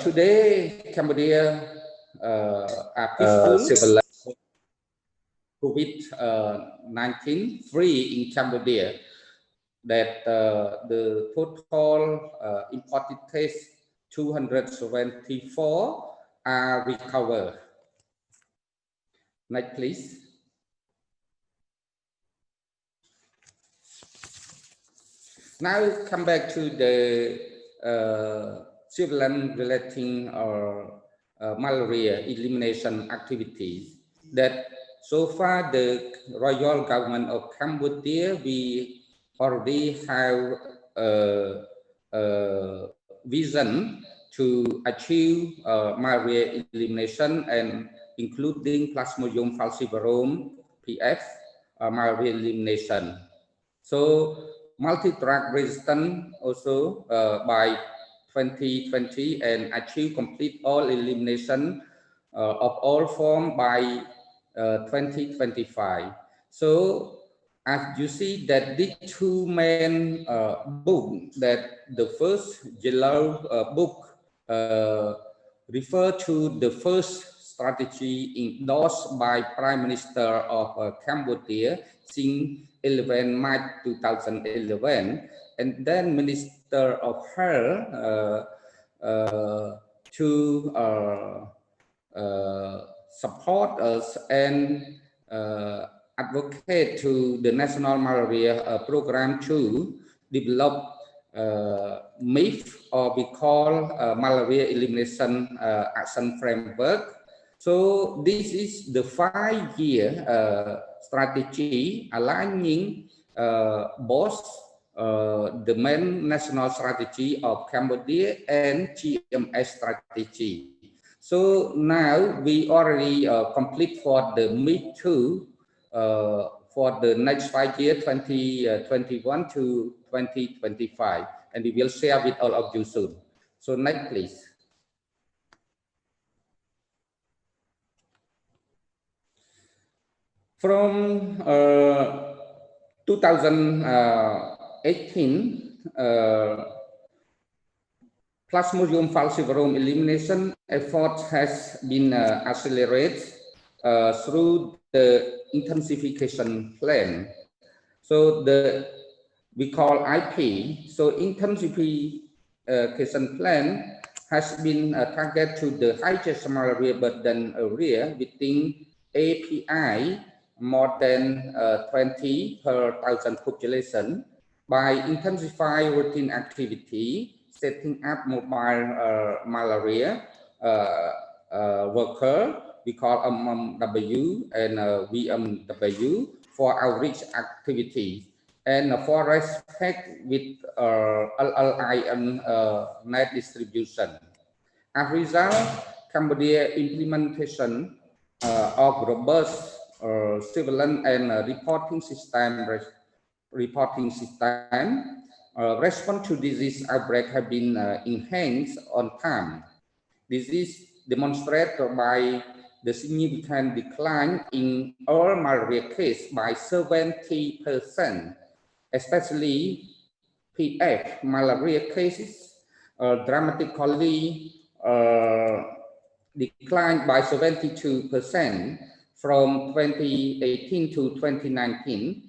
today, Cambodia are peaceful, COVID-19 free in Cambodia. That the total imported case 274 are recovered. Next, please. Now come back to the surveillance relating malaria elimination activities. That so far the royal government of Cambodia, we already have a vision to achieve malaria elimination and including Plasmodium falciparum (PF) malaria elimination. So multi-drug resistant also by 2020 and achieve complete all elimination of all form by 2025. So as you see that these two main book, that the first yellow book refer to the first strategy endorsed by Prime Minister of Cambodia since 11 March 2011, and then Minister of Health to support us and advocate to the National Malaria Program to develop MIF, or we call Malaria Elimination Action Framework. So this is the 5-year strategy aligning both the main national strategy of Cambodia and GMS strategy. So now we already complete for the MIF2 for the next 5 years, 2021 to 2025, and we will share with all of you soon. So next, please. From 2018, Plasmodium falciparum elimination effort has been accelerated through the intensification plan. So we call IP. So intensification plan has been targeted to the highest malaria burden area within API more than 20 per thousand population by intensifying routine activity, setting up mobile malaria worker, we call MMW and VMW for outreach activities, and for respect with LLIN net distribution. As a result, Cambodia implementation of robust surveillance and reporting system response to disease outbreak have been enhanced on time. This is demonstrated by the significant decline in all malaria cases by 70%, especially PF malaria cases dramatically declined by 72% from 2018 to 2019,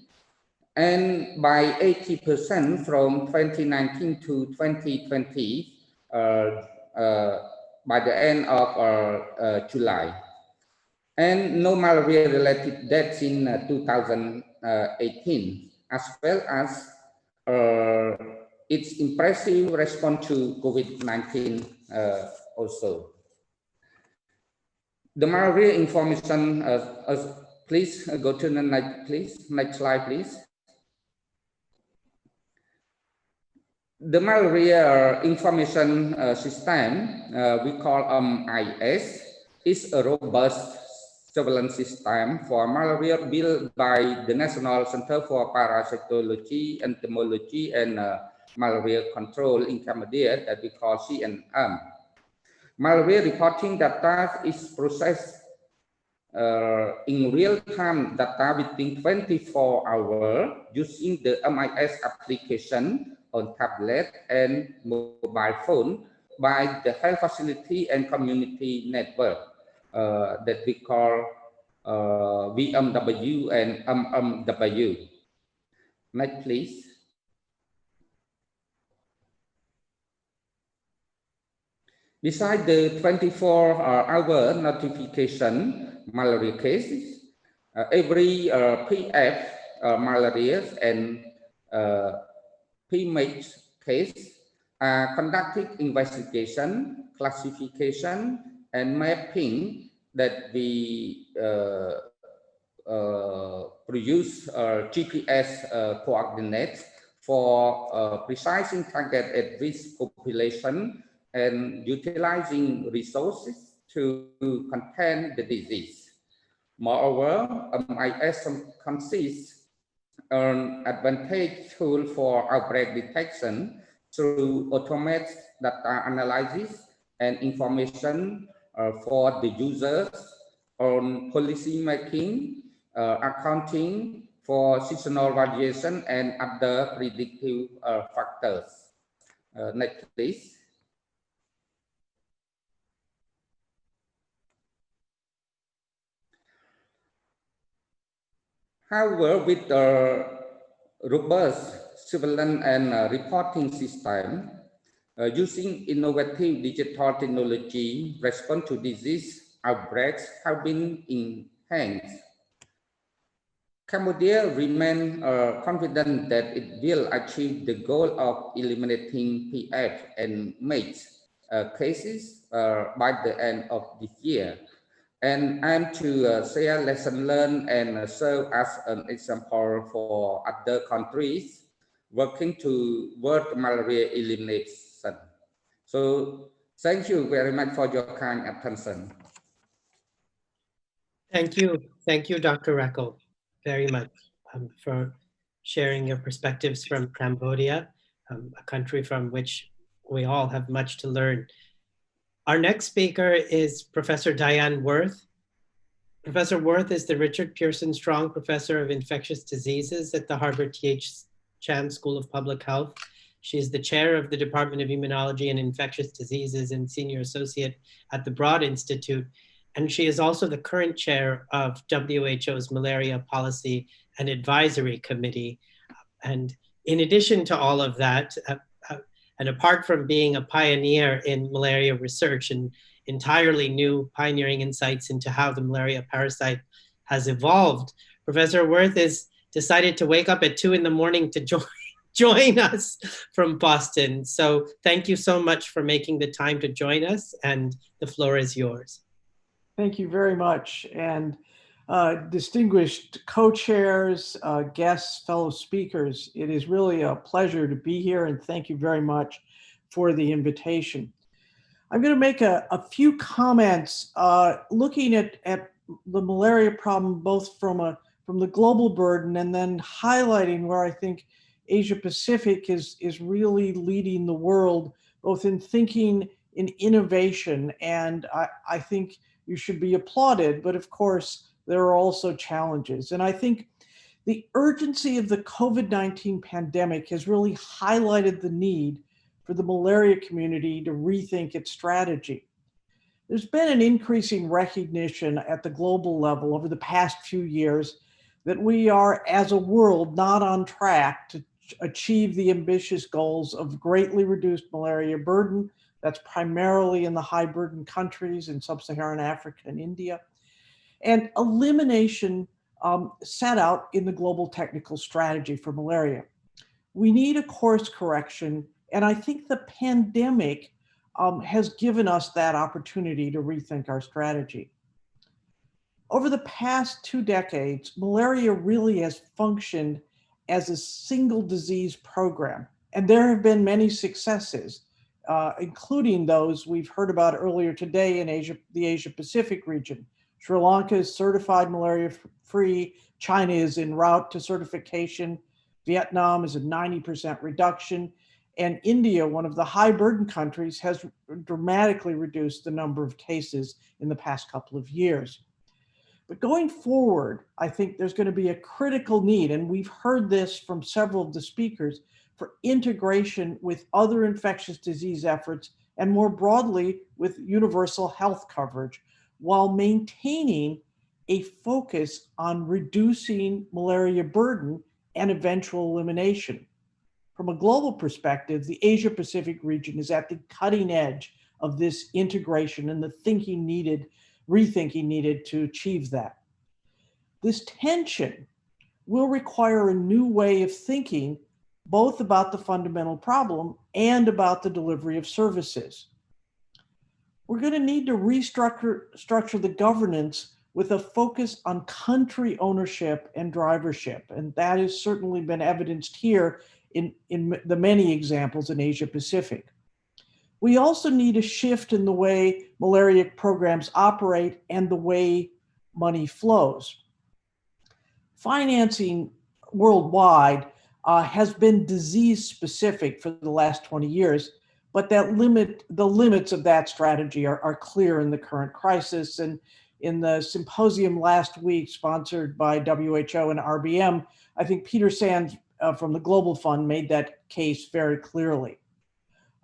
and by 80% from 2019 to 2020 by the end of July. And no malaria-related deaths in 2018, as well as its impressive response to COVID-19 also. The malaria information, please go to the next slide, please. The malaria information system, we call IS, is a robust surveillance system for malaria built by the National Center for Parasitology, Entomology, and Malaria Control in Cambodia that we call CNM. Malaria reporting data is processed in real-time data within 24 hours using the MIS application on tablet and mobile phone by the health facility and community network that we call VMW and MMW. Next, please. Besides the 24-hour notification malaria cases, every PF malaria and PMH case conducted investigation, classification, and mapping that we produce GPS coordinates for precising target at risk population and utilizing resources to contain the disease. Moreover, MIS consists an advantage tool for outbreak detection through automated data analysis and information for the users on policy making, accounting for seasonal variation and other predictive factors. Next, please. However, with a robust surveillance and reporting system, using innovative digital technology, response to disease outbreaks have been enhanced. Cambodia remains confident that it will achieve the goal of eliminating PF and MAIDS cases by the end of this year, and aim to share lessons learned and serve as an example for other countries working toward malaria elimination. So thank you very much for your kind attention. Thank you, Dr. Reckel, very much for sharing your perspectives from Cambodia, a country from which we all have much to learn. Our next speaker is Professor Diane Worth. Professor Worth is the Richard Pearson Strong Professor of Infectious Diseases at the Harvard T.H. Chan School of Public Health. She is the chair of the Department of Immunology and Infectious Diseases and senior associate at the Broad Institute. And she is also the current chair of WHO's Malaria Policy and Advisory Committee. And in addition to all of that, and apart from being a pioneer in malaria research and entirely new pioneering insights into how the malaria parasite has evolved, Professor Worth has decided to wake up at 2 in the morning to join us from Boston. So thank you so much for making the time to join us, and the floor is yours. Thank you very much. And distinguished co-chairs, guests, fellow speakers, it is really a pleasure to be here, and thank you very much for the invitation. I'm going to make a few comments looking at the malaria problem both from the global burden and then highlighting where I think Asia Pacific is really leading the world, both in thinking, in innovation, and I think you should be applauded, but of course, there are also challenges. And I think the urgency of the COVID-19 pandemic has really highlighted the need for the malaria community to rethink its strategy. There's been an increasing recognition at the global level over the past few years that we are, as a world, not on track to achieve the ambitious goals of greatly reduced malaria burden. That's primarily in the high burden countries in sub-Saharan Africa and India, and elimination set out in the global technical strategy for malaria. We need a course correction, and I think the pandemic has given us that opportunity to rethink our strategy. Over the past 2 decades, malaria really has functioned as a single disease program, and there have been many successes, including those we've heard about earlier today in the Asia Pacific region. Sri Lanka is certified malaria-free, China is en route to certification, Vietnam is a 90% reduction, and India, one of the high burden countries, has dramatically reduced the number of cases in the past couple of years. But going forward, I think there's going to be a critical need, and we've heard this from several of the speakers, for integration with other infectious disease efforts and more broadly with universal health coverage, while maintaining a focus on reducing malaria burden and eventual elimination. From a global perspective, the Asia Pacific region is at the cutting edge of this integration and the rethinking needed to achieve that. This tension will require a new way of thinking, both about the fundamental problem and about the delivery of services. We're going to need to restructure the governance with a focus on country ownership and drivership. And that has certainly been evidenced here in the many examples in Asia Pacific. We also need a shift in the way malaria programs operate and the way money flows. Financing worldwide has been disease specific for the last 20 years, but the limits of that strategy are clear in the current crisis. And in the symposium last week, sponsored by WHO and RBM, I think Peter Sands from the Global Fund made that case very clearly.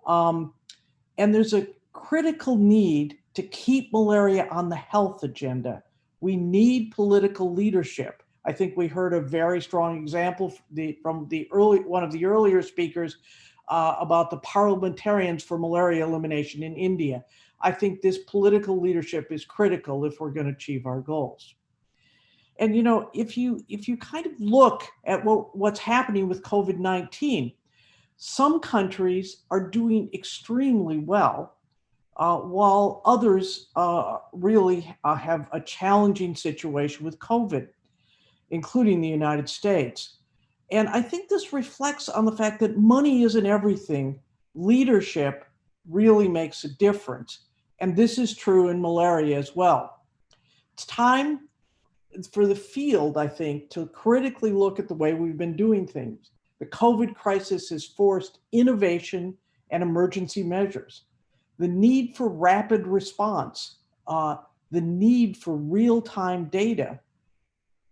And there's a critical need to keep malaria on the health agenda. We need political leadership. I think we heard a very strong example from one of the earlier speakers about the parliamentarians for malaria elimination in India. I think this political leadership is critical if we're going to achieve our goals. And you know, if you kind of look at what's happening with COVID-19, some countries are doing extremely well, while others really have a challenging situation with COVID, including the United States. And I think this reflects on the fact that money isn't everything. Leadership really makes a difference. And this is true in malaria as well. It's time for the field, I think, to critically look at the way we've been doing things. The COVID crisis has forced innovation and emergency measures. The need for rapid response, the need for real-time data,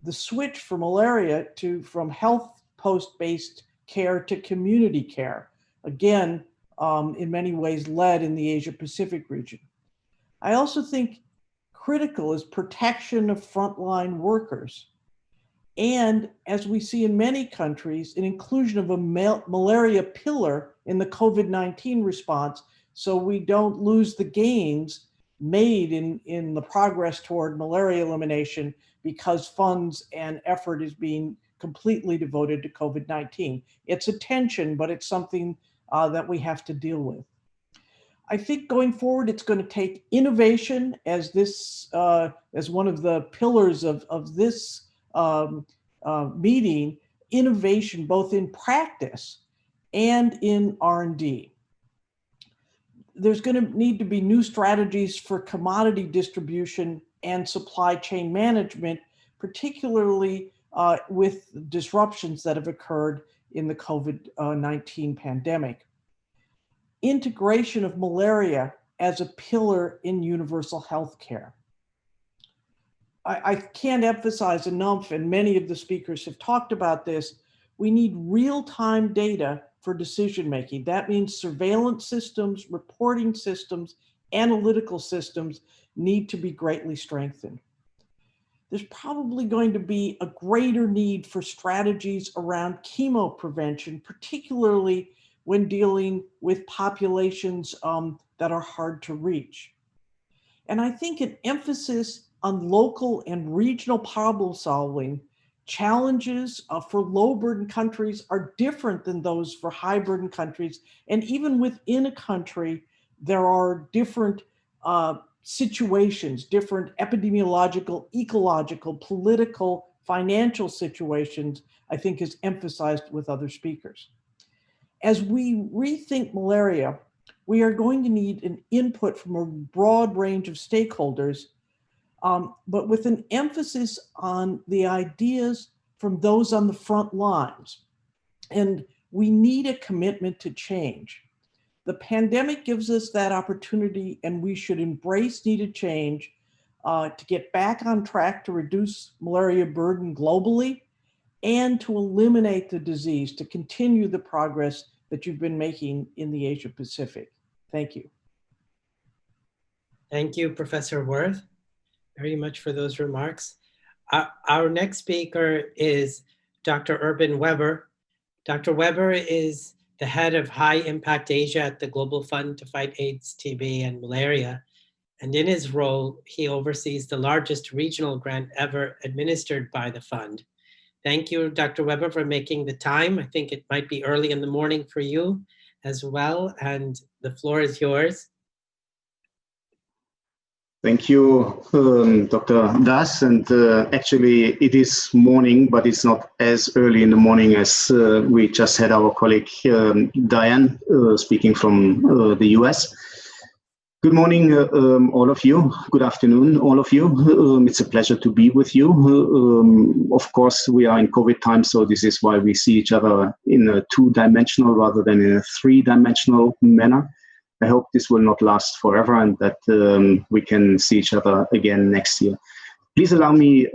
the switch for malaria from health post-based care to community care, again, in many ways led in the Asia Pacific region. I also think critical is protection of frontline workers. And as we see in many countries, an inclusion of a malaria pillar in the COVID-19 response, so we don't lose the gains made in the progress toward malaria elimination because funds and effort is being completely devoted to COVID-19. It's a tension, but it's something that we have to deal with. I think going forward, it's going to take innovation as one of the pillars of this meeting, innovation both in practice and in R&D. There's going to need to be new strategies for commodity distribution and supply chain management, particularly with disruptions that have occurred in the COVID-19 pandemic. Integration of malaria as a pillar in universal health care. I can't emphasize enough, and many of the speakers have talked about this, we need real-time data for decision-making. That means surveillance systems, reporting systems, analytical systems need to be greatly strengthened. There's probably going to be a greater need for strategies around chemo prevention, particularly when dealing with populations that are hard to reach. And I think an emphasis on local and regional problem solving. Challenges for low burden countries are different than those for high burden countries. And even within a country, there are different situations, different epidemiological, ecological, political, financial situations, I think is emphasized with other speakers. As we rethink malaria, we are going to need an input from a broad range of stakeholders, but with an emphasis on the ideas from those on the front lines. And we need a commitment to change. The pandemic gives us that opportunity, and we should embrace needed change to get back on track to reduce malaria burden globally and to eliminate the disease, to continue the progress that you've been making in the Asia Pacific. Thank you. Thank you, Professor Worth, very much for those remarks. Our next speaker is Dr. Urban Weber. Dr. Weber is the head of High Impact Asia at the Global Fund to Fight AIDS, TB, and Malaria. And in his role, he oversees the largest regional grant ever administered by the fund. Thank you, Dr. Weber, for making the time. I think it might be early in the morning for you as well, and the floor is yours. Thank you, Dr. Das. And actually, it is morning, but it's not as early in the morning as we just had our colleague Diane speaking from the US. Good morning, all of you. Good afternoon, all of you. It's a pleasure to be with you. Of course, we are in COVID time, so this is why we see each other in a two-dimensional rather than in a three-dimensional manner. I hope this will not last forever and that we can see each other again next year. Please allow me,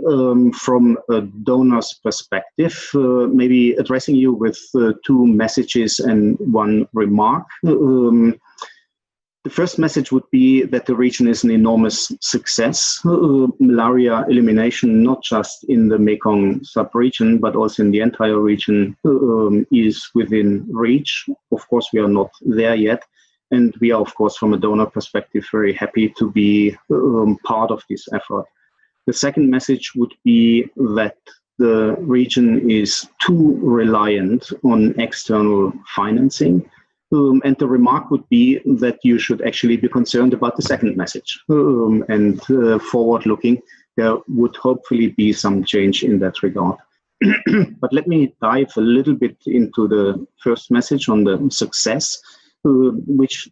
from a donor's perspective, maybe addressing you with two messages and one remark. The first message would be that the region is an enormous success. Malaria elimination, not just in the Mekong sub-region, but also in the entire region, is within reach. Of course, we are not there yet. And we are, of course, from a donor perspective, very happy to be part of this effort. The second message would be that the region is too reliant on external financing. And the remark would be that you should actually be concerned about the second message. And forward-looking, there would hopefully be some change in that regard. But let me dive a little bit into the first message on the success, which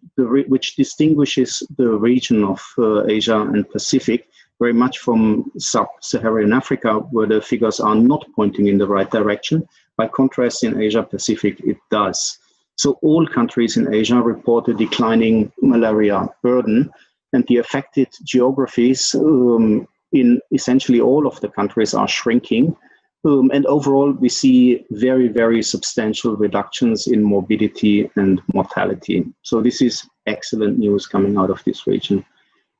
distinguishes the region of Asia and Pacific very much from sub-Saharan Africa, where the figures are not pointing in the right direction. By contrast, in Asia Pacific, it does. So all countries in Asia report a declining malaria burden, and the affected geographies in essentially all of the countries are shrinking. And overall, we see very, very substantial reductions in morbidity and mortality. So this is excellent news coming out of this region.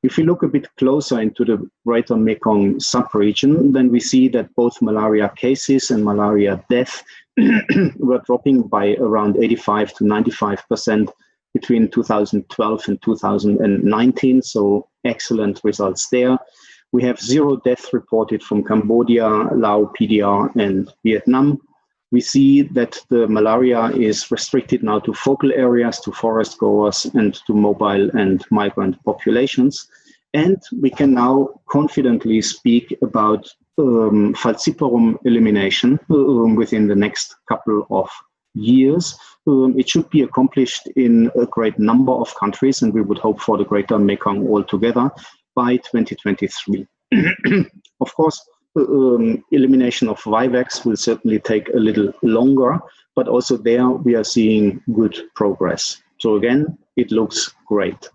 If we look a bit closer into the Greater Mekong sub-region, then we see that both malaria cases and malaria death were dropping by around 85 to 95% between 2012 and 2019. So excellent results there. We have 0 deaths reported from Cambodia, Laos, PDR, and Vietnam. We see that the malaria is restricted now to focal areas, to forest goers, and to mobile and migrant populations. And we can now confidently speak about falciparum elimination within the next couple of years. It should be accomplished in a great number of countries, and we would hope for the Greater Mekong altogether by 2023. Of course, elimination of vivax will certainly take a little longer, but also there we are seeing good progress. So again, it looks great.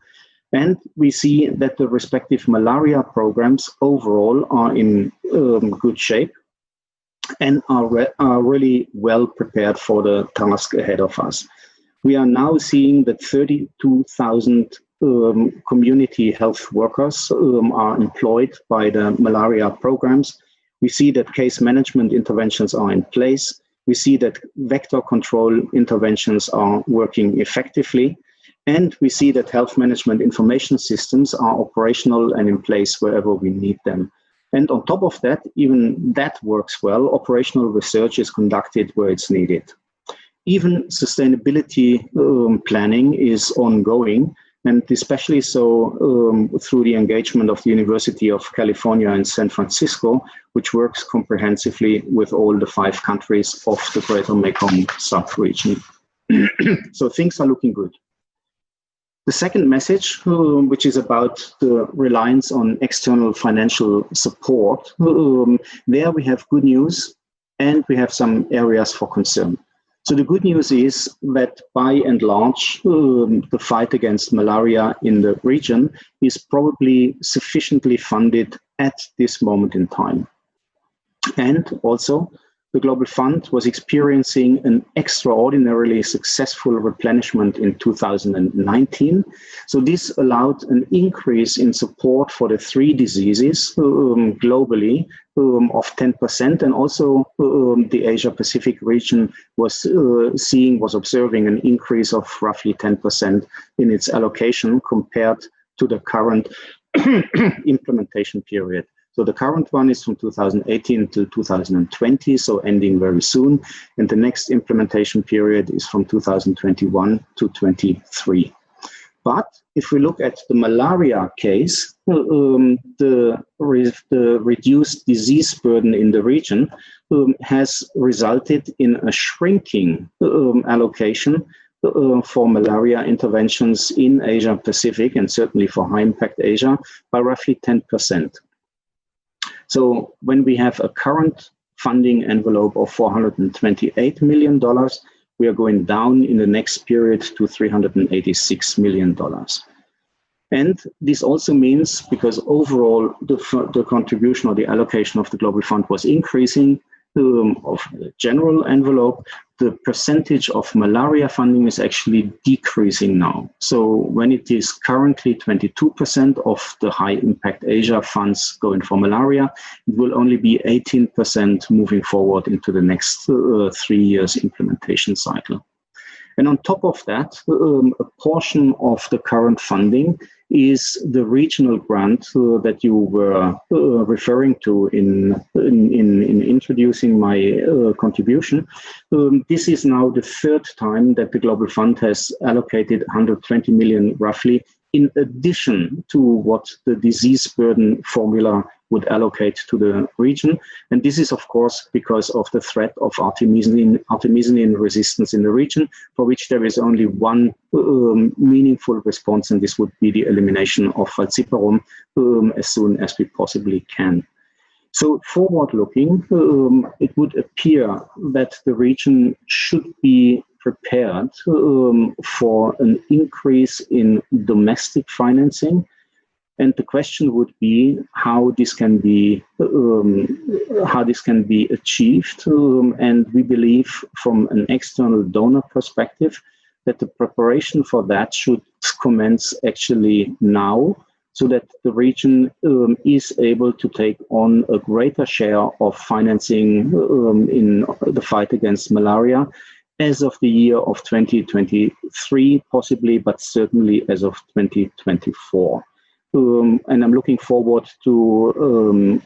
And we see that the respective malaria programs overall are in good shape and are really well prepared for the task ahead of us. We are now seeing that 32,000 community health workers are employed by the malaria programs. We see that case management interventions are in place. We see that vector control interventions are working effectively. And we see that health management information systems are operational and in place wherever we need them. And on top of that, even that works well. Operational research is conducted where it's needed. Even sustainability planning is ongoing, and especially so through the engagement of the University of California in San Francisco, which works comprehensively with all the 5 countries of the Greater Mekong sub-region. So things are looking good. The second message, which is about the reliance on external financial support, there we have good news and we have some areas for concern. So the good news is that by and large, the fight against malaria in the region is probably sufficiently funded at this moment in time. And also, the Global Fund was experiencing an extraordinarily successful replenishment in 2019. So this allowed an increase in support for the 3 diseases globally of 10%, and also the Asia Pacific region was observing an increase of roughly 10% in its allocation compared to the current implementation period. So the current one is from 2018 to 2020, so ending very soon. And the next implementation period is from 2021 to 23. But if we look at the malaria case, the reduced disease burden in the region has resulted in a shrinking allocation for malaria interventions in Asia Pacific, and certainly for high impact Asia, by roughly 10%. So when we have a current funding envelope of $428 million, we are going down in the next period to $386 million. And this also means, because overall the contribution or the allocation of the Global Fund was increasing, of the general envelope, the percentage of malaria funding is actually decreasing now. So when it is currently 22% of the high impact Asia funds going for malaria, it will only be 18% moving forward into the next 3 years implementation cycle. And on top of that, a portion of the current funding is the regional grant that you were referring to in introducing my contribution. This is now the 3rd time that the Global Fund has allocated 120 million roughly, in addition to what the disease burden formula would allocate to the region. And this is, of course, because of the threat of artemisinin resistance in the region, for which there is only one meaningful response, and this would be the elimination of falciparum as soon as we possibly can. So forward-looking, it would appear that the region should be prepared for an increase in domestic financing. And the question would be how this can be achieved. And we believe, from an external donor perspective, that the preparation for that should commence actually now, so that the region is able to take on a greater share of financing in the fight against malaria as of the year of 2023, possibly, but certainly as of 2024. And I'm looking forward to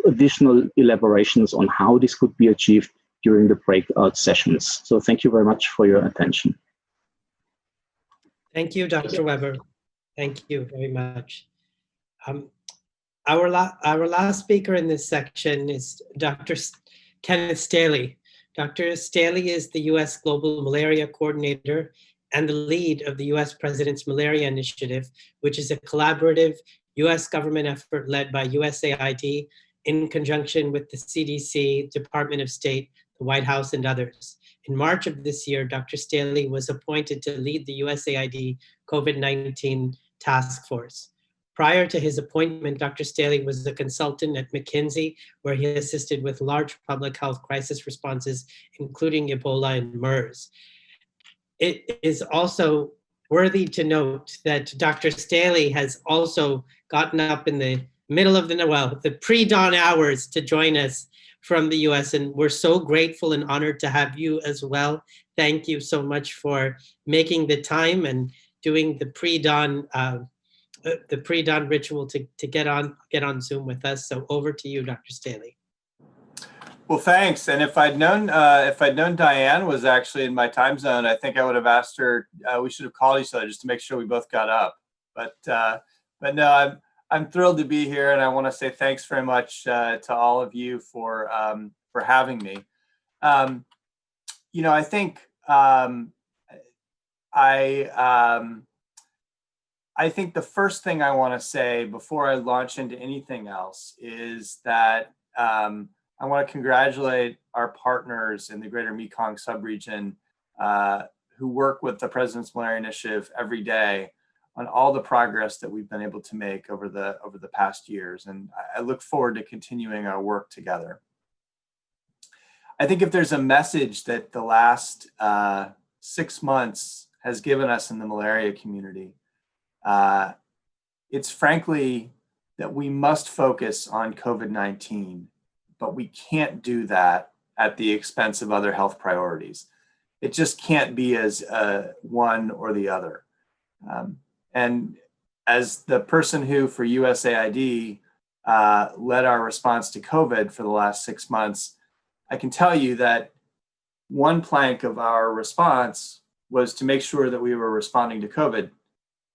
additional elaborations on how this could be achieved during the breakout sessions. So thank you very much for your attention. Thank you, Dr. Weber. Thank you very much. Our last speaker in this section is Dr. Kenneth Staley. Dr. Staley is the U.S. Global Malaria Coordinator and the lead of the U.S. President's Malaria Initiative, which is a collaborative U.S. government effort led by USAID in conjunction with the CDC, Department of State, the White House, and others. In March of this year, Dr. Staley was appointed to lead the USAID COVID-19 task force. Prior to his appointment, Dr. Staley was a consultant at McKinsey, where he assisted with large public health crisis responses, including Ebola and MERS. It is also worthy to note that Dr. Staley has also gotten up in the middle of the pre-dawn hours to join us from the US, and we're so grateful and honored to have you as well. Thank you so much for making the time and doing the pre-dawn ritual to get on Zoom with us. So over to you, Dr. Staley. Well, thanks. And if I'd known Diane was actually in my time zone, I think I would have asked her. We should have called each other just to make sure we both got up. But no, I'm thrilled to be here, and I want to say thanks very much to all of you for having me. You know, I think I think the first thing I want to say before I launch into anything else is that I want to congratulate our partners in the Greater Mekong subregion who work with the President's Malaria Initiative every day on all the progress that we've been able to make over the past years. And I look forward to continuing our work together. I think if there's a message that the last 6 months has given us in the malaria community, it's frankly that we must focus on COVID-19, but we can't do that at the expense of other health priorities. It just can't be as one or the other. And as the person who, for USAID, led our response to COVID for the last 6 months, I can tell you that one plank of our response was to make sure that we were responding to COVID.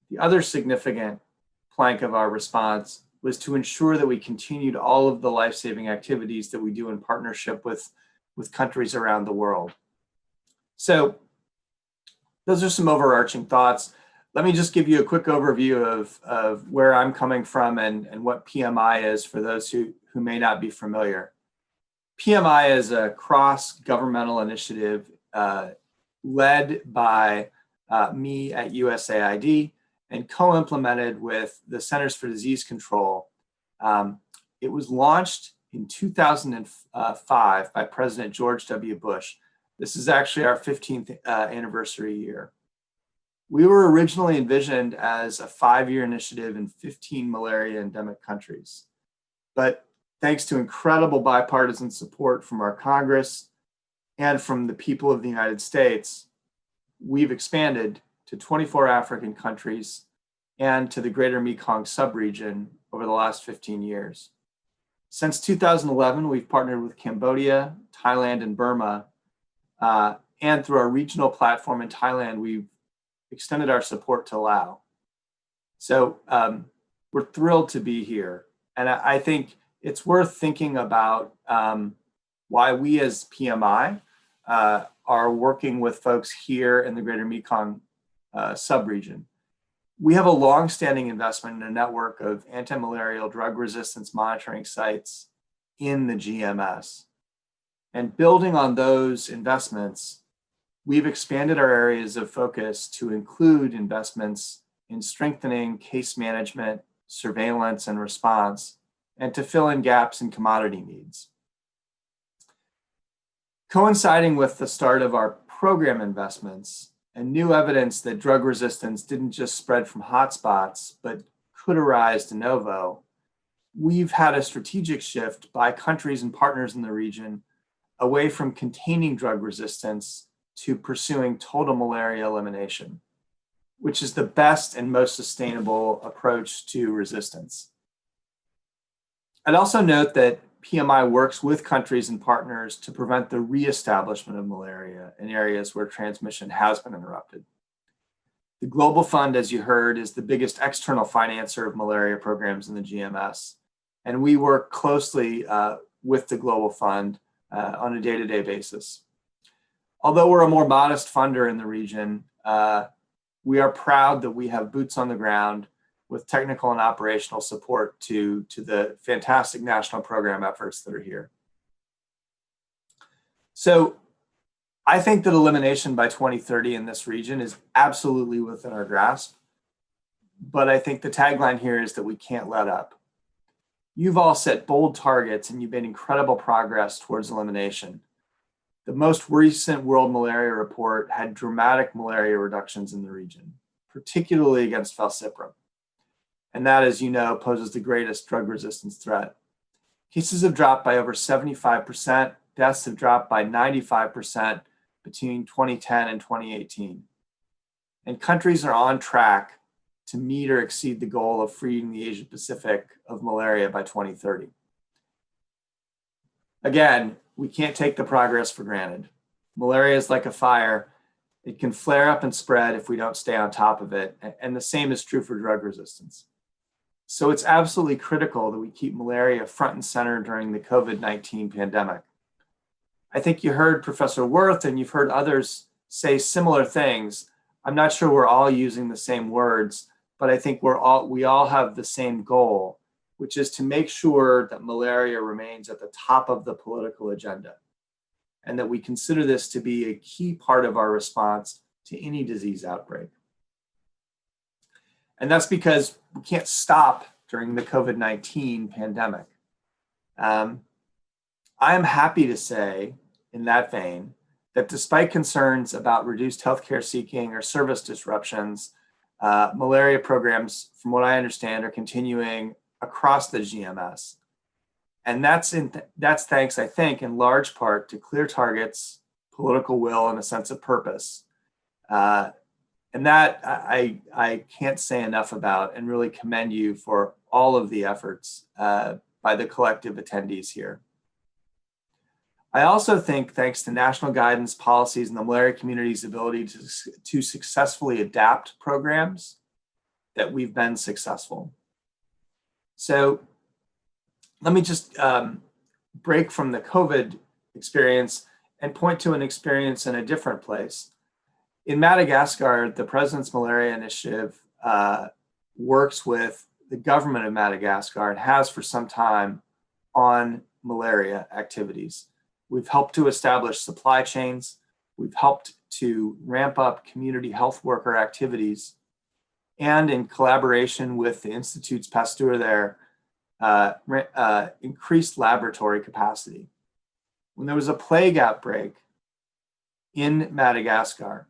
The other significant plank of our response was to ensure that we continued all of the life-saving activities that we do in partnership with countries around the world. So those are some overarching thoughts. Let me just give you a quick overview of where I'm coming from and what PMI is for those who may not be familiar. PMI is a cross-governmental initiative led by me at USAID and co-implemented with the Centers for Disease Control. It was launched in 2005 by President George W. Bush. This is actually our 15th anniversary year. We were originally envisioned as a 5-year initiative in 15 malaria endemic countries. But thanks to incredible bipartisan support from our Congress and from the people of the United States, we've expanded to 24 African countries and to the greater Mekong subregion over the last 15 years. Since 2011, we've partnered with Cambodia, Thailand, and Burma. And through our regional platform in Thailand, we've extended our support to Laos. So we're thrilled to be here. And I think it's worth thinking about why we as PMI are working with folks here in the greater Mekong subregion. We have a long-standing investment in a network of anti-malarial drug resistance monitoring sites in the GMS. And building on those investments, we've expanded our areas of focus to include investments in strengthening case management, surveillance, and response, and to fill in gaps in commodity needs. Coinciding with the start of our program investments and new evidence that drug resistance didn't just spread from hotspots, but could arise de novo, we've had a strategic shift by countries and partners in the region away from containing drug resistance to pursuing total malaria elimination, which is the best and most sustainable approach to resistance. I'd also note that PMI works with countries and partners to prevent the reestablishment of malaria in areas where transmission has been interrupted. The Global Fund, as you heard, is the biggest external financer of malaria programs in the GMS, and we work closely with the Global Fund on a day-to-day basis. Although we're a more modest funder in the region, we are proud that we have boots on the ground with technical and operational support to the fantastic national program efforts that are here. So I think that elimination by 2030 in this region is absolutely within our grasp, but I think the tagline here is that we can't let up. You've all set bold targets and you've made incredible progress towards elimination. The most recent World Malaria Report had dramatic malaria reductions in the region, particularly against falciparum. And that, as you know, poses the greatest drug resistance threat. Cases have dropped by over 75%, deaths have dropped by 95% between 2010 and 2018. And countries are on track to meet or exceed the goal of freeing the Asia Pacific of malaria by 2030. Again, we can't take the progress for granted. Malaria is like a fire. It can flare up and spread if we don't stay on top of it. And the same is true for drug resistance. So it's absolutely critical that we keep malaria front and center during the COVID-19 pandemic. I think you heard Professor Worth and you've heard others say similar things. I'm not sure we're all using the same words, but I think we all have the same goal, which is to make sure that malaria remains at the top of the political agenda and that we consider this to be a key part of our response to any disease outbreak. And that's because we can't stop during the COVID-19 pandemic. I am happy to say, in that vein, that despite concerns about reduced healthcare seeking or service disruptions, malaria programs, from what I understand, are continuing across the GMS. And that's thanks, I think, in large part to clear targets, political will, and a sense of purpose. And that I can't say enough about, and really commend you for all of the efforts by the collective attendees here. I also think, thanks to national guidance, policies, and the malaria community's ability to successfully adapt programs, that we've been successful. So let me just break from the COVID experience and point to an experience in a different place. In Madagascar, the President's Malaria Initiative works with the government of Madagascar and has for some time on malaria activities. We've helped to establish supply chains. We've helped to ramp up community health worker activities. And in collaboration with the Institutes Pasteur there, increased laboratory capacity. When there was a plague outbreak in Madagascar,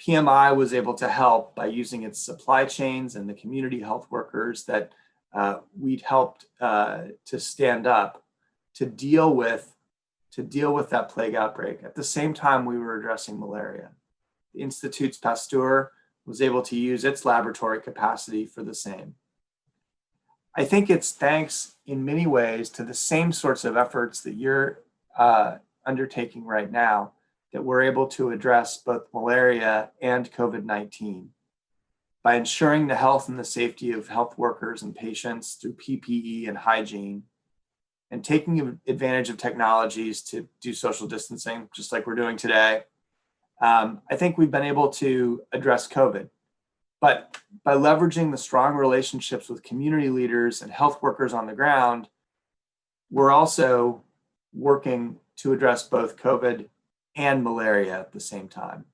PMI was able to help by using its supply chains and the community health workers that we'd helped to stand up to deal with that plague outbreak. At the same time, we were addressing malaria. The Institutes Pasteur was able to use its laboratory capacity for the same. I think it's thanks in many ways to the same sorts of efforts that you're undertaking right now that we're able to address both malaria and COVID-19 by ensuring the health and the safety of health workers and patients through PPE and hygiene, and taking advantage of technologies to do social distancing, just like we're doing today. I think we've been able to address COVID, but by leveraging the strong relationships with community leaders and health workers on the ground, we're also working to address both COVID and malaria at the same time.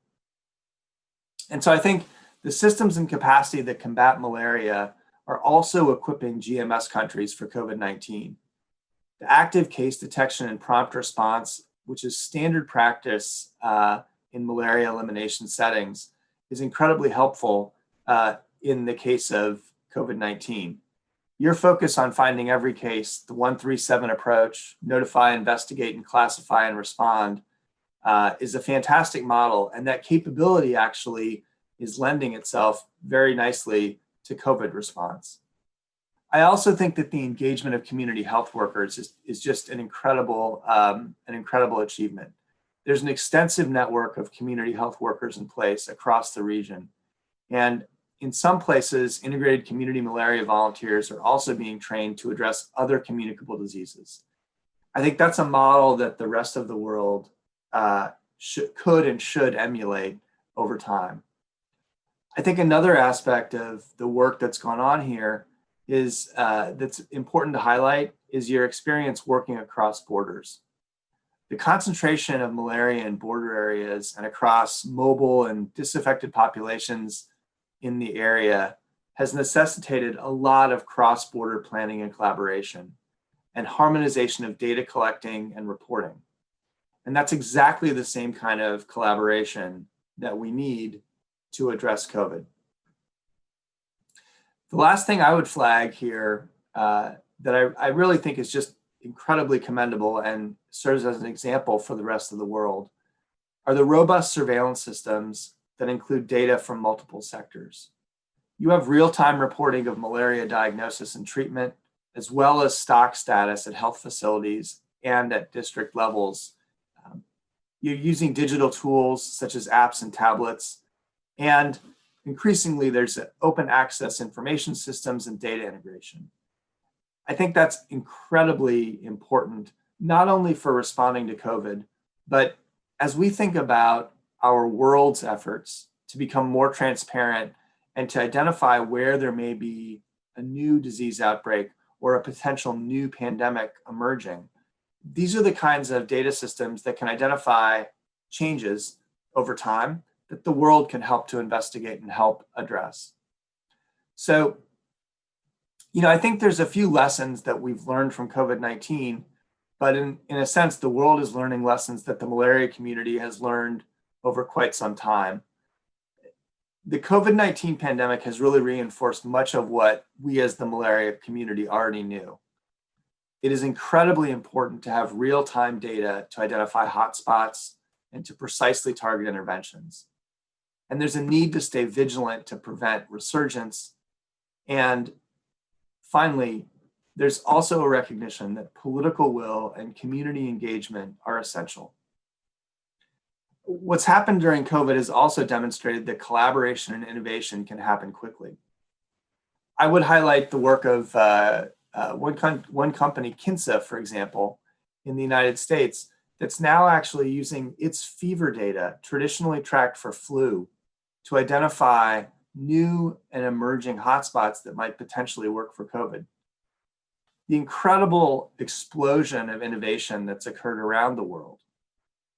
And so I think the systems and capacity that combat malaria are also equipping GMS countries for COVID-19. The active case detection and prompt response, which is standard practice in malaria elimination settings, is incredibly helpful in the case of COVID-19. Your focus on finding every case, the 137 approach, notify, investigate, and classify and respond, is a fantastic model. And that capability actually is lending itself very nicely to COVID response. I also think that the engagement of community health workers is just an incredible achievement. There's an extensive network of community health workers in place across the region. And in some places, integrated community malaria volunteers are also being trained to address other communicable diseases. I think that's a model that the rest of the world could and should emulate over time. I think another aspect of the work that's gone on here is that's important to highlight is your experience working across borders. The concentration of malaria in border areas and across mobile and disaffected populations in the area has necessitated a lot of cross-border planning and collaboration and harmonization of data collecting and reporting. And that's exactly the same kind of collaboration that we need to address COVID. The last thing I would flag here that I really think is just incredibly commendable and serves as an example for the rest of the world are the robust surveillance systems that include data from multiple sectors. You have real-time reporting of malaria diagnosis and treatment, as well as stock status at health facilities and at district levels. You're using digital tools such as apps and tablets, and increasingly there's open access information systems and data integration. I think that's incredibly important, not only for responding to COVID, but as we think about our world's efforts to become more transparent and to identify where there may be a new disease outbreak or a potential new pandemic emerging. These are the kinds of data systems that can identify changes over time that the world can help to investigate and help address. So, I think there's a few lessons that we've learned from COVID-19 but in a sense, the world is learning lessons that the malaria community has learned over quite some time. The COVID-19 pandemic has really reinforced much of what we as the malaria community already knew. It is incredibly important to have real-time data to identify hotspots and to precisely target interventions. And there's a need to stay vigilant to prevent resurgence. And finally, there's also a recognition that political will and community engagement are essential. What's happened during COVID has also demonstrated that collaboration and innovation can happen quickly. I would highlight the work of one company, Kinsa, for example, in the United States, that's now actually using its fever data, traditionally tracked for flu, to identify new and emerging hotspots that might potentially work for COVID. The incredible explosion of innovation that's occurred around the world,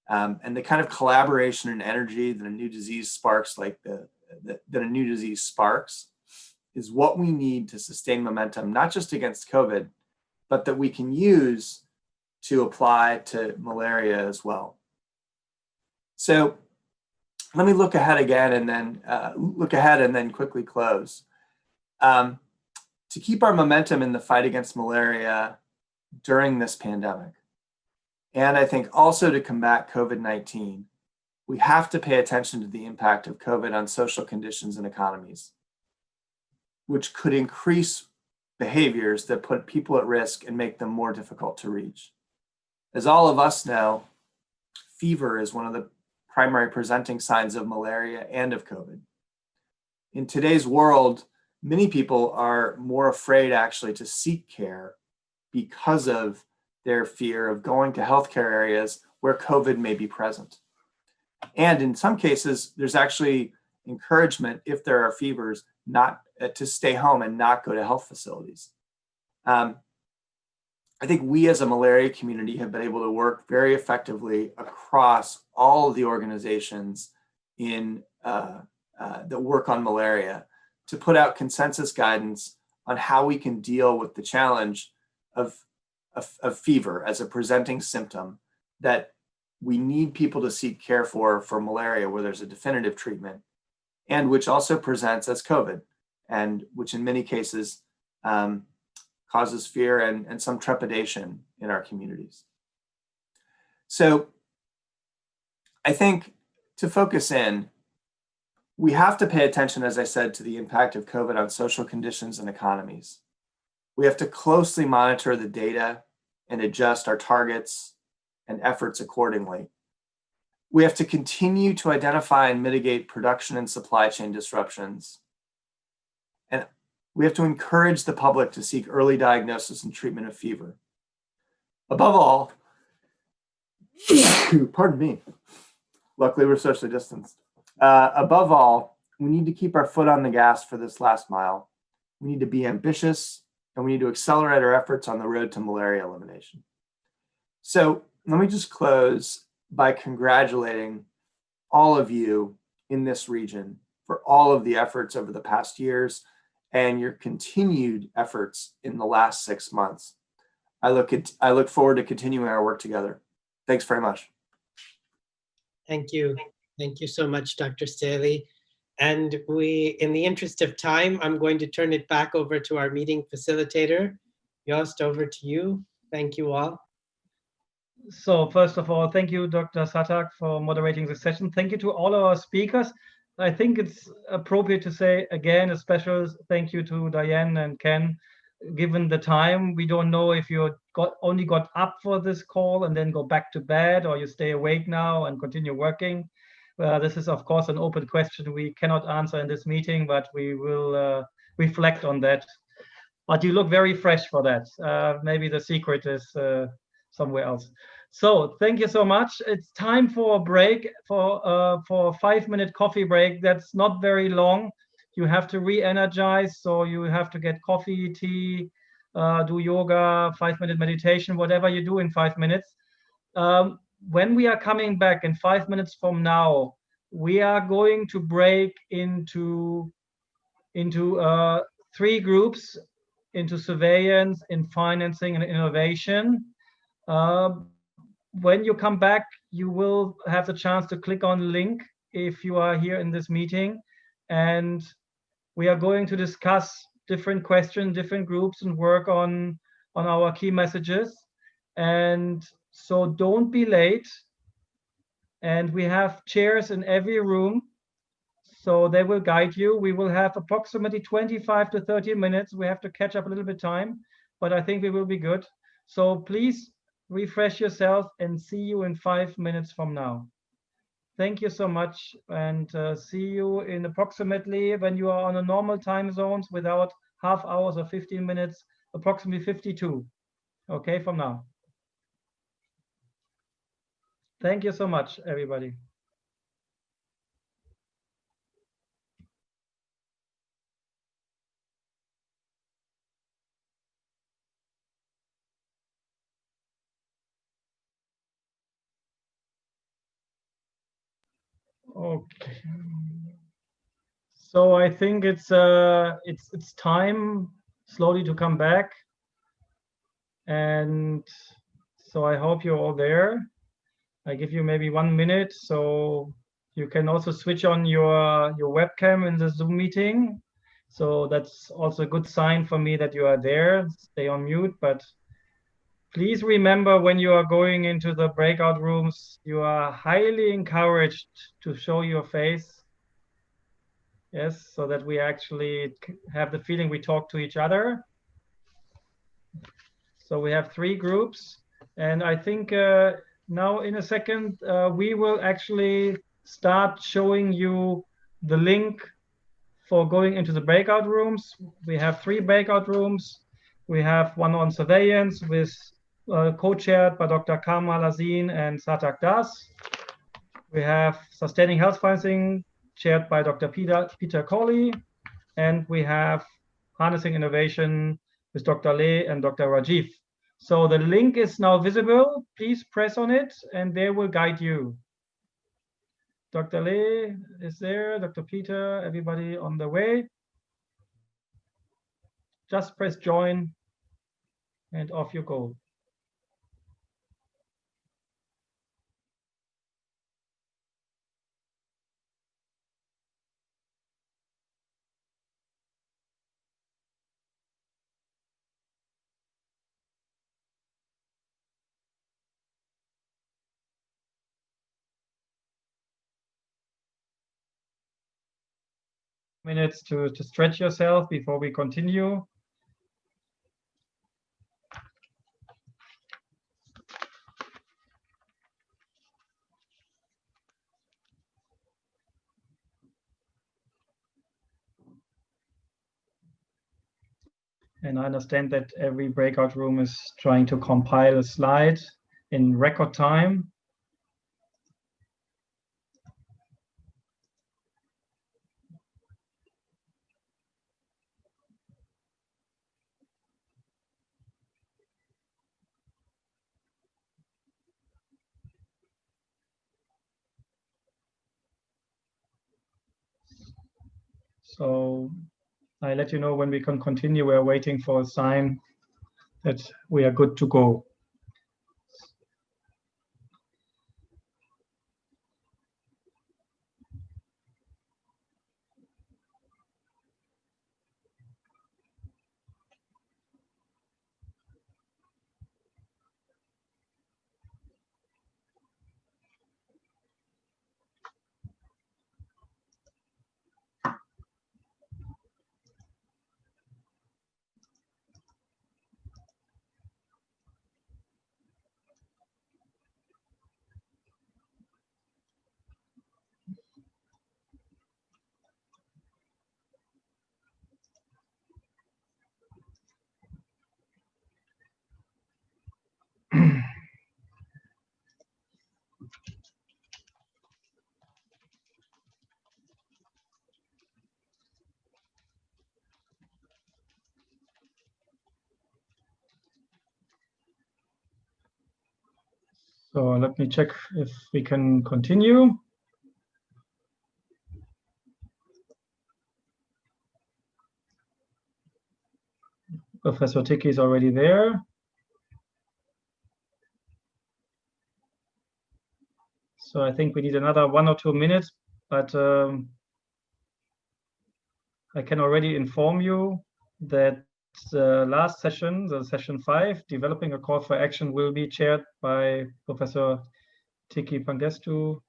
and the kind of collaboration and energy that a new disease sparks, is what we need to sustain momentum, not just against COVID, but that we can use to apply to malaria as well. So let me look ahead again and then quickly close. To keep our momentum in the fight against malaria during this pandemic, and I think also to combat COVID-19, we have to pay attention to the impact of COVID on social conditions and economies, which could increase behaviors that put people at risk and make them more difficult to reach. As all of us know, fever is one of the primary presenting signs of malaria and of COVID. In today's world, many people are more afraid actually to seek care because of their fear of going to healthcare areas where COVID may be present. And in some cases, there's actually encouragement, if there are fevers, not to stay home and not go to health facilities. I think we as a malaria community have been able to work very effectively across all of the organizations that work on malaria to put out consensus guidance on how we can deal with the challenge of fever as a presenting symptom that we need people to seek care for malaria where there's a definitive treatment, and which also presents as COVID, and which in many cases causes fear and some trepidation in our communities. So I think to focus in, we have to pay attention, as I said, to the impact of COVID on social conditions and economies. We have to closely monitor the data and adjust our targets and efforts accordingly. We have to continue to identify and mitigate production and supply chain disruptions. And we have to encourage the public to seek early diagnosis and treatment of fever. Above all, pardon me, luckily we're socially distanced. Above all, we need to keep our foot on the gas for this last mile. We need to be ambitious, and we need to accelerate our efforts on the road to malaria elimination. So let me just close by congratulating all of you in this region for all of the efforts over the past years and your continued efforts in the last 6 months. I look forward to continuing our work together. Thanks very much. Thank you. Thank you so much, Dr. Staley. And in the interest of time, I'm going to turn it back over to our meeting facilitator. Joost, over to you. Thank you all. So first of all, thank you, Dr. Satak, for moderating the session. Thank you to all our speakers. I think it's appropriate to say again a special thank you to Diane and Ken. Given the time, we don't know if you only got up for this call and then go back to bed, or you stay awake now and continue working. This is, of course, an open question we cannot answer in this meeting, but we will reflect on that. But you look very fresh for that. Maybe the secret is somewhere else. So thank you so much. It's time for a break, for a 5-minute coffee break. That's not very long. You have to re-energize, so you have to get coffee, tea, do yoga, 5-minute meditation, whatever you do in 5 minutes. When we are coming back in 5 minutes from now, we are going to break into 3 groups, into surveillance, in financing, and innovation. When you come back, you will have the chance to click on the link if you are here in this meeting. And we are going to discuss different questions, different groups, and work on our key messages. And so don't be late. And we have chairs in every room, so they will guide you. We will have approximately 25 to 30 minutes. We have to catch up a little bit time, but I think we will be good. So please refresh yourself and see you in 5 minutes from now. Thank you so much, and see you in approximately, when you are on a normal time zones without half hours or 15 minutes, approximately 52. Okay, from now. Thank you so much, everybody. Okay. So I think it's time slowly to come back, and so I hope you're all there. I give you maybe 1 minute, so you can also switch on your webcam in the Zoom meeting. So that's also a good sign for me that you are there. Stay on mute, but please remember, when you are going into the breakout rooms, you are highly encouraged to show your face. Yes, so that we actually have the feeling we talk to each other. So we have 3 groups, and I think now in a second we will actually start showing you the link for going into the breakout rooms. We have 3 breakout rooms. We have one on surveillance with co-chaired by Dr. Kamal Azin and Satak Das. We have sustaining health financing chaired by Dr. Peter Colley, and we have harnessing innovation with Dr. Lay and Dr. Rajiv. So the link is now visible. Please press on it, and they will guide you. Dr. Lay is there, Dr. Peter, everybody on the way. Just press join, and off you go. Minutes to stretch yourself before we continue. And I understand that every breakout room is trying to compile a slide in record time. So I let you know when we can continue. We're waiting for a sign that we are good to go. So let me check if we can continue. Professor Tiki is already there. so I think we need another 1 or 2 minutes, but I can already inform you that the last session, the session 5, developing a call for action, will be chaired by Professor Tiki Pangestu.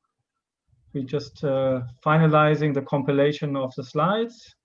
We're just finalizing the compilation of the slides.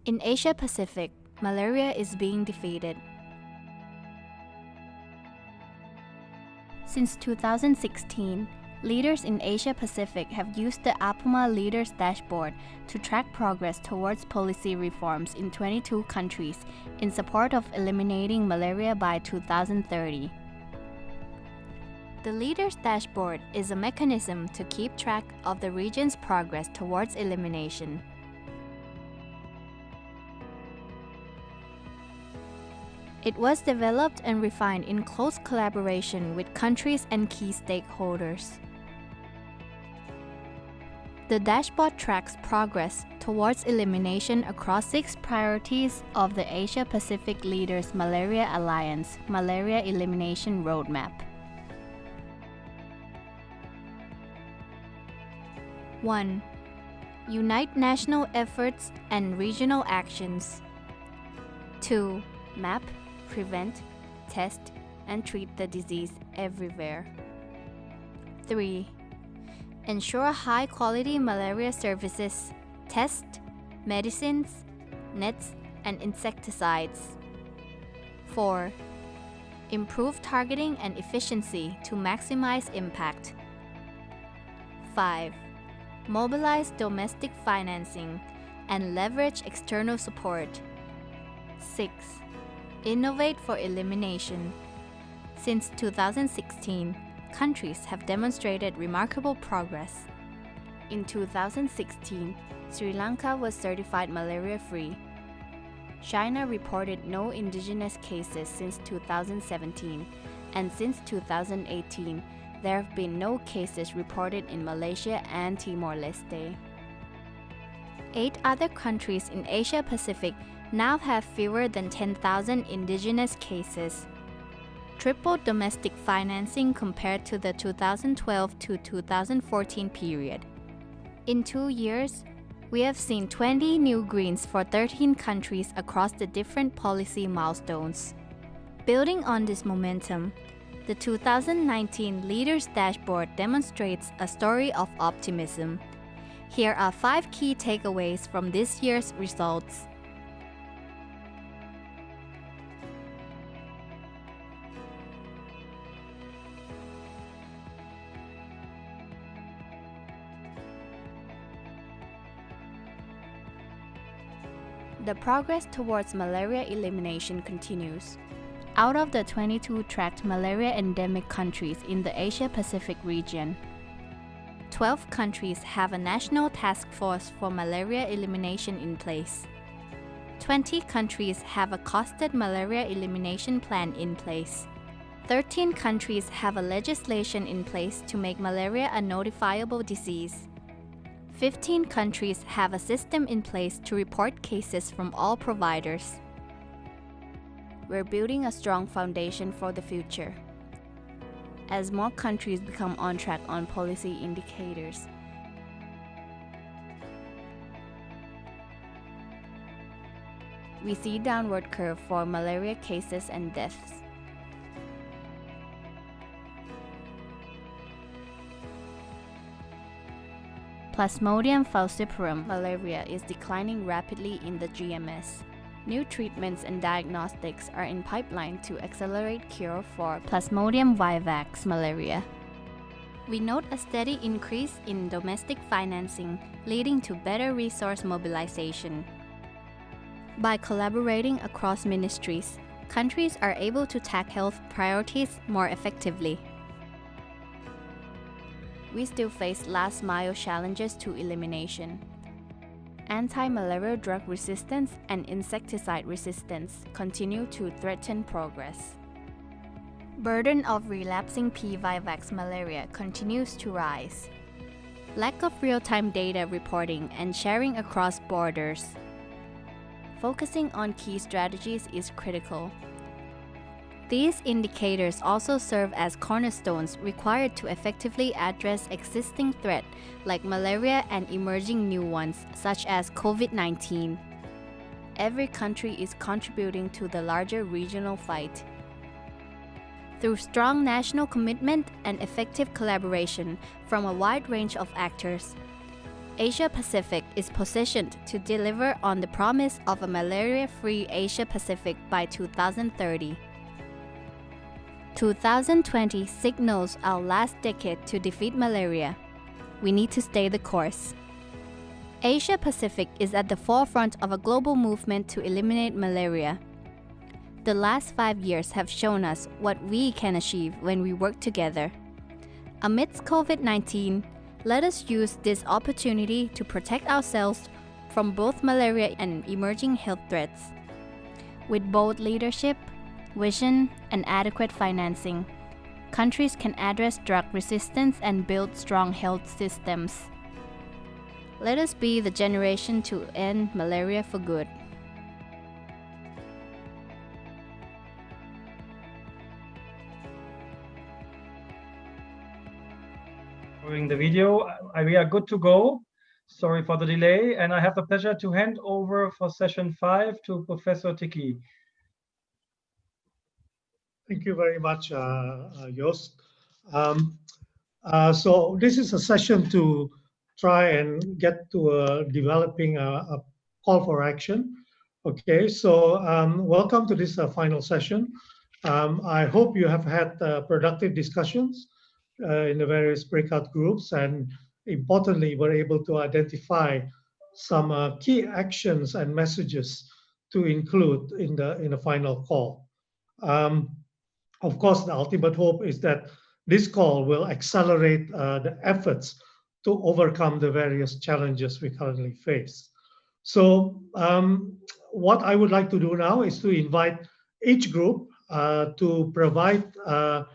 In Asia Pacific, malaria is being defeated. Since 2016, leaders in Asia Pacific have used the APLMA Leaders Dashboard to track progress towards policy reforms in 22 countries in support of eliminating malaria by 2030. The Leaders Dashboard is a mechanism to keep track of the region's progress towards elimination. It was developed and refined in close collaboration with countries and key stakeholders. The dashboard tracks progress towards elimination across 6 priorities of the Asia-Pacific Leaders Malaria Alliance Malaria Elimination Roadmap. 1. Unite national efforts and regional actions. 2. Map, prevent, test, and treat the disease everywhere. 3. Ensure high-quality malaria services, tests, medicines, nets, and insecticides. 4. Improve targeting and efficiency to maximize impact. 5. Mobilize domestic financing and leverage external support. 6. Innovate for elimination. Since 2016, countries have demonstrated remarkable progress. In 2016, Sri Lanka was certified malaria-free. China reported no indigenous cases since 2017, and since 2018, there have been no cases reported in Malaysia and Timor-Leste. 8 other countries in Asia-Pacific now have fewer than 10,000 indigenous cases. Triple domestic financing compared to the 2012 to 2014 period. In 2 years, we have seen 20 new greens for 13 countries across the different policy milestones. Building on this momentum, The 2019 Leaders Dashboard demonstrates a story of optimism. Here are 5 key takeaways from this year's results. The progress towards malaria elimination continues. Out of the 22 tracked malaria endemic countries in the Asia-Pacific region, 12 countries have a national task force for malaria elimination in place. 20 countries have a costed malaria elimination plan in place. 13 countries have a legislation in place to make malaria a notifiable disease. 15 countries have a system in place to report cases from all providers. We're building a strong foundation for the future. As more countries become on track on policy indicators, we see downward curve for malaria cases and deaths. Plasmodium falciparum malaria is declining rapidly in the GMS. New treatments and diagnostics are in pipeline to accelerate cure for Plasmodium vivax malaria. We note a steady increase in domestic financing, leading to better resource mobilization. By collaborating across ministries, countries are able to tackle health priorities more effectively. We still face last-mile challenges to elimination. Anti-malarial drug resistance and insecticide resistance continue to threaten progress. Burden of relapsing P. vivax malaria continues to rise. Lack of real-time data reporting and sharing across borders. Focusing on key strategies is critical. These indicators also serve as cornerstones required to effectively address existing threats like malaria and emerging new ones such as COVID-19. Every country is contributing to the larger regional fight. Through strong national commitment and effective collaboration from a wide range of actors, Asia-Pacific is positioned to deliver on the promise of a malaria-free Asia-Pacific by 2030. 2020 signals our last decade to defeat malaria. We need to stay the course. Asia-Pacific is at the forefront of a global movement to eliminate malaria. The last 5 years have shown us what we can achieve when we work together. Amidst COVID-19, let us use this opportunity to protect ourselves from both malaria and emerging health threats. With bold leadership, vision, and adequate financing, countries can address drug resistance and build strong health systems. Let us be the generation to end malaria for good. During the video, we are good to go. Sorry for the delay, and I have the pleasure to hand over for session 5 to Professor Tiki. Thank you very much, Joost. So this is a session to try and get to developing a call for action. Okay, so welcome to this final session. I hope you have had productive discussions in the various breakout groups, and importantly, were able to identify some key actions and messages to include in the final call. Of course, the ultimate hope is that this call will accelerate the efforts to overcome the various challenges we currently face. So what I would like to do now is to invite each group to provide a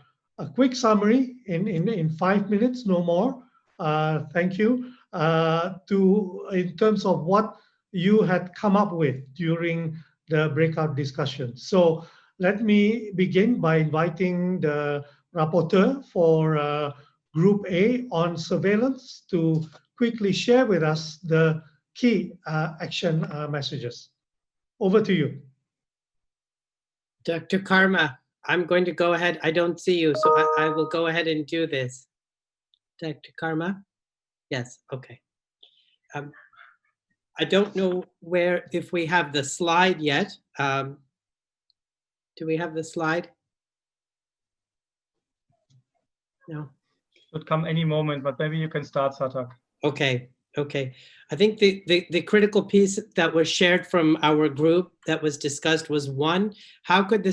quick summary in 5 minutes, no more. Thank you. In terms of what you had come up with during the breakout discussion. So let me begin by inviting the rapporteur for Group A on surveillance to quickly share with us the key action messages. Over to you. Dr. Karma. I'm going to go ahead. I don't see you, so I will go ahead and do this. Dr. Karma? Yes, okay. I don't know if we have the slide yet. Do we have the slide? No. Should come any moment, but maybe you can start, Satak. Okay, okay. I think the critical piece that was shared from our group that was discussed was one, how could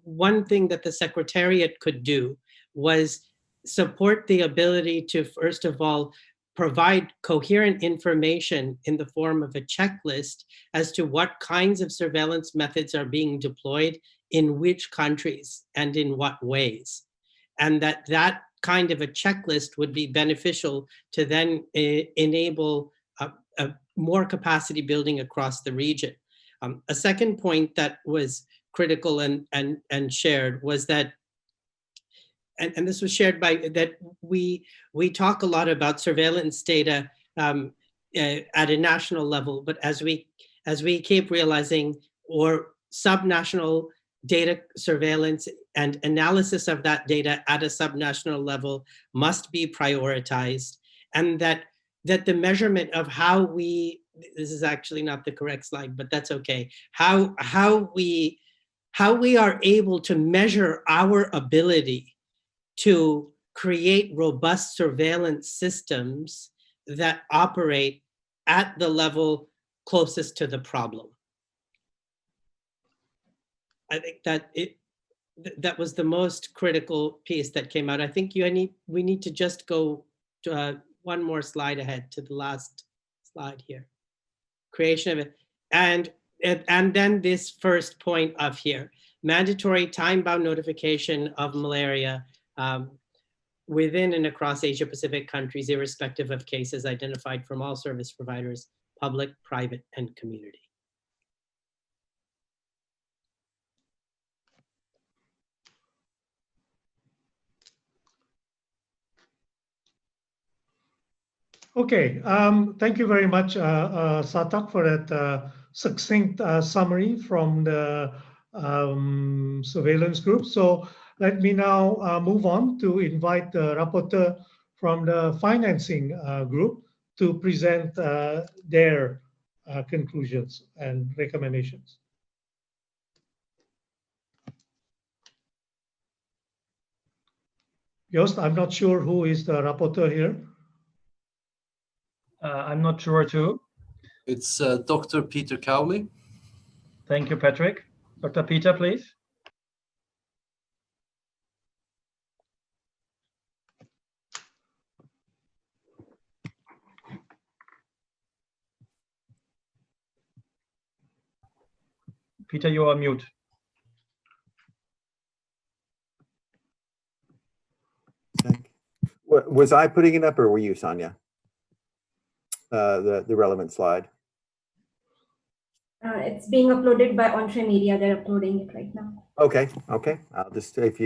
one thing that the Secretariat could do was support the ability to, first of all, provide coherent information in the form of a checklist as to what kinds of surveillance methods are being deployed in which countries and in what ways. And that kind of a checklist would be beneficial to then enable a more capacity building across the region. A second point that was critical and shared was that, and this was shared by, that we talk a lot about surveillance data at a national level, but as we keep realizing, or subnational data surveillance and analysis of that data at a subnational level must be prioritized, and that the measurement of how we, this is actually not the correct slide, but that's okay, how we are able to measure our ability to create robust surveillance systems that operate at the level closest to the problem. I think that that was the most critical piece that came out. I think we need to just go to one more slide ahead to the last slide here. Creation of it, and then this first point of here, mandatory time-bound notification of malaria within and across Asia-Pacific countries, irrespective of cases identified from all service providers, public, private, and community. Okay, thank you very much, Satak, for that succinct summary from the surveillance group. So let me now move on to invite the rapporteur from the financing group to present their conclusions and recommendations. Joost, I'm not sure who is the rapporteur here. I'm not sure too. It's Dr. Peter Cowley. Thank you, Patrick. Dr. Peter, please. Peter, you are on mute. Was I putting it up or were you, Sonia? The relevant slide. It's being uploaded by Entree Media. They're uploading it right now. Okay, okay. I'll just, if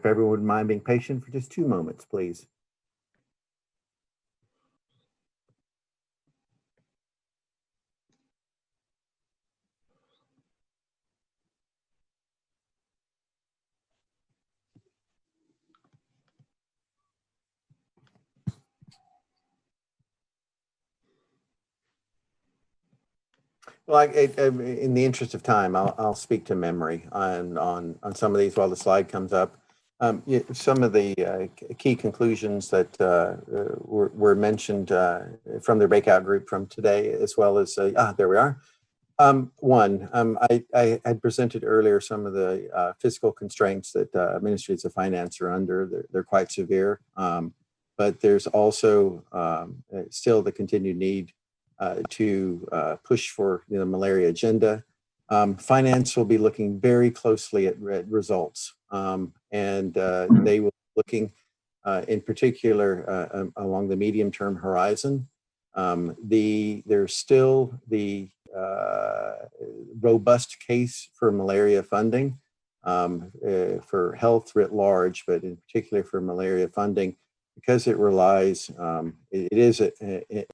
everyone would mind being patient for just 2 moments, please. Well, in the interest of time, I'll speak to memory on some of these while the slide comes up. Some of the key conclusions that were mentioned from the breakout group from today, as well as, there we are. One, I had presented earlier some of the fiscal constraints that ministries of finance are under. They're quite severe, but there's also still the continued need to push for the malaria agenda. Finance will be looking very closely at results, and they will be looking in particular along the medium-term horizon. There's still the robust case for malaria funding for health writ large, but in particular for malaria funding, because it relies, it is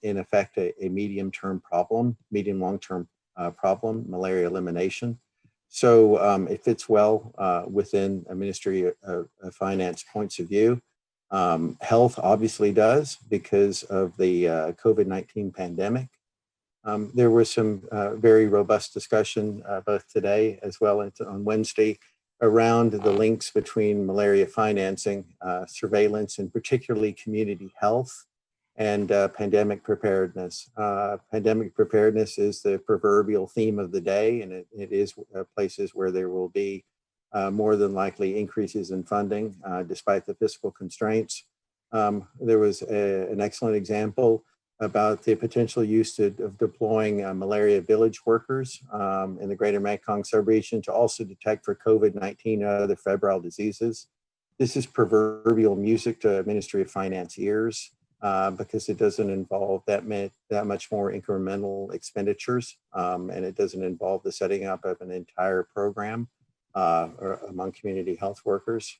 in effect a medium-term problem, medium-long-term problem, malaria elimination. So it fits well within a Ministry of Finance points of view. Health obviously does because of the COVID-19 pandemic. There was some very robust discussion both today as well as on Wednesday around the links between malaria financing, surveillance, and particularly community health and pandemic preparedness. Pandemic preparedness is the proverbial theme of the day, and it is places where there will be more than likely increases in funding despite the fiscal constraints. There was an excellent example about the potential use of deploying malaria village workers in the greater Mekong subregion to also detect for COVID-19 and other febrile diseases. This is proverbial music to Ministry of Finance ears because it doesn't involve that much more incremental expenditures, and it doesn't involve the setting up of an entire program among community health workers.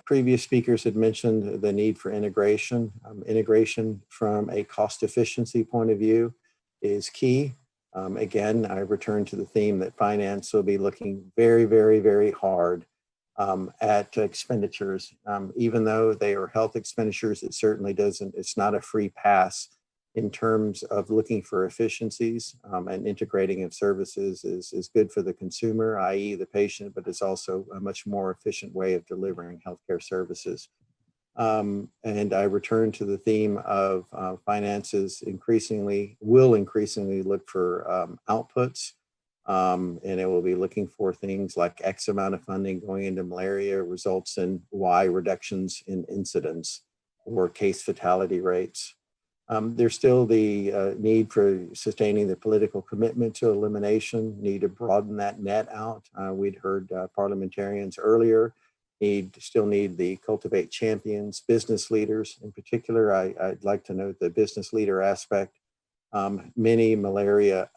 Previous speakers had mentioned the need for integration. Integration from a cost efficiency point of view is key. Again, I return to the theme that finance will be looking very, very, very hard at expenditures. Even though they are health expenditures, it certainly doesn't, it's not a free pass in terms of looking for efficiencies, and integrating of services is good for the consumer, i.e. the patient, but it's also a much more efficient way of delivering healthcare services. And I return to the theme of finances will increasingly look for outputs, and it will be looking for things like X amount of funding going into malaria results in Y reductions in incidence or case fatality rates. There's still the need for sustaining the political commitment to elimination, need to broaden that net out. We'd heard parliamentarians earlier still need the cultivate champions, business leaders. In particular, I'd like to note the business leader aspect. Many malaria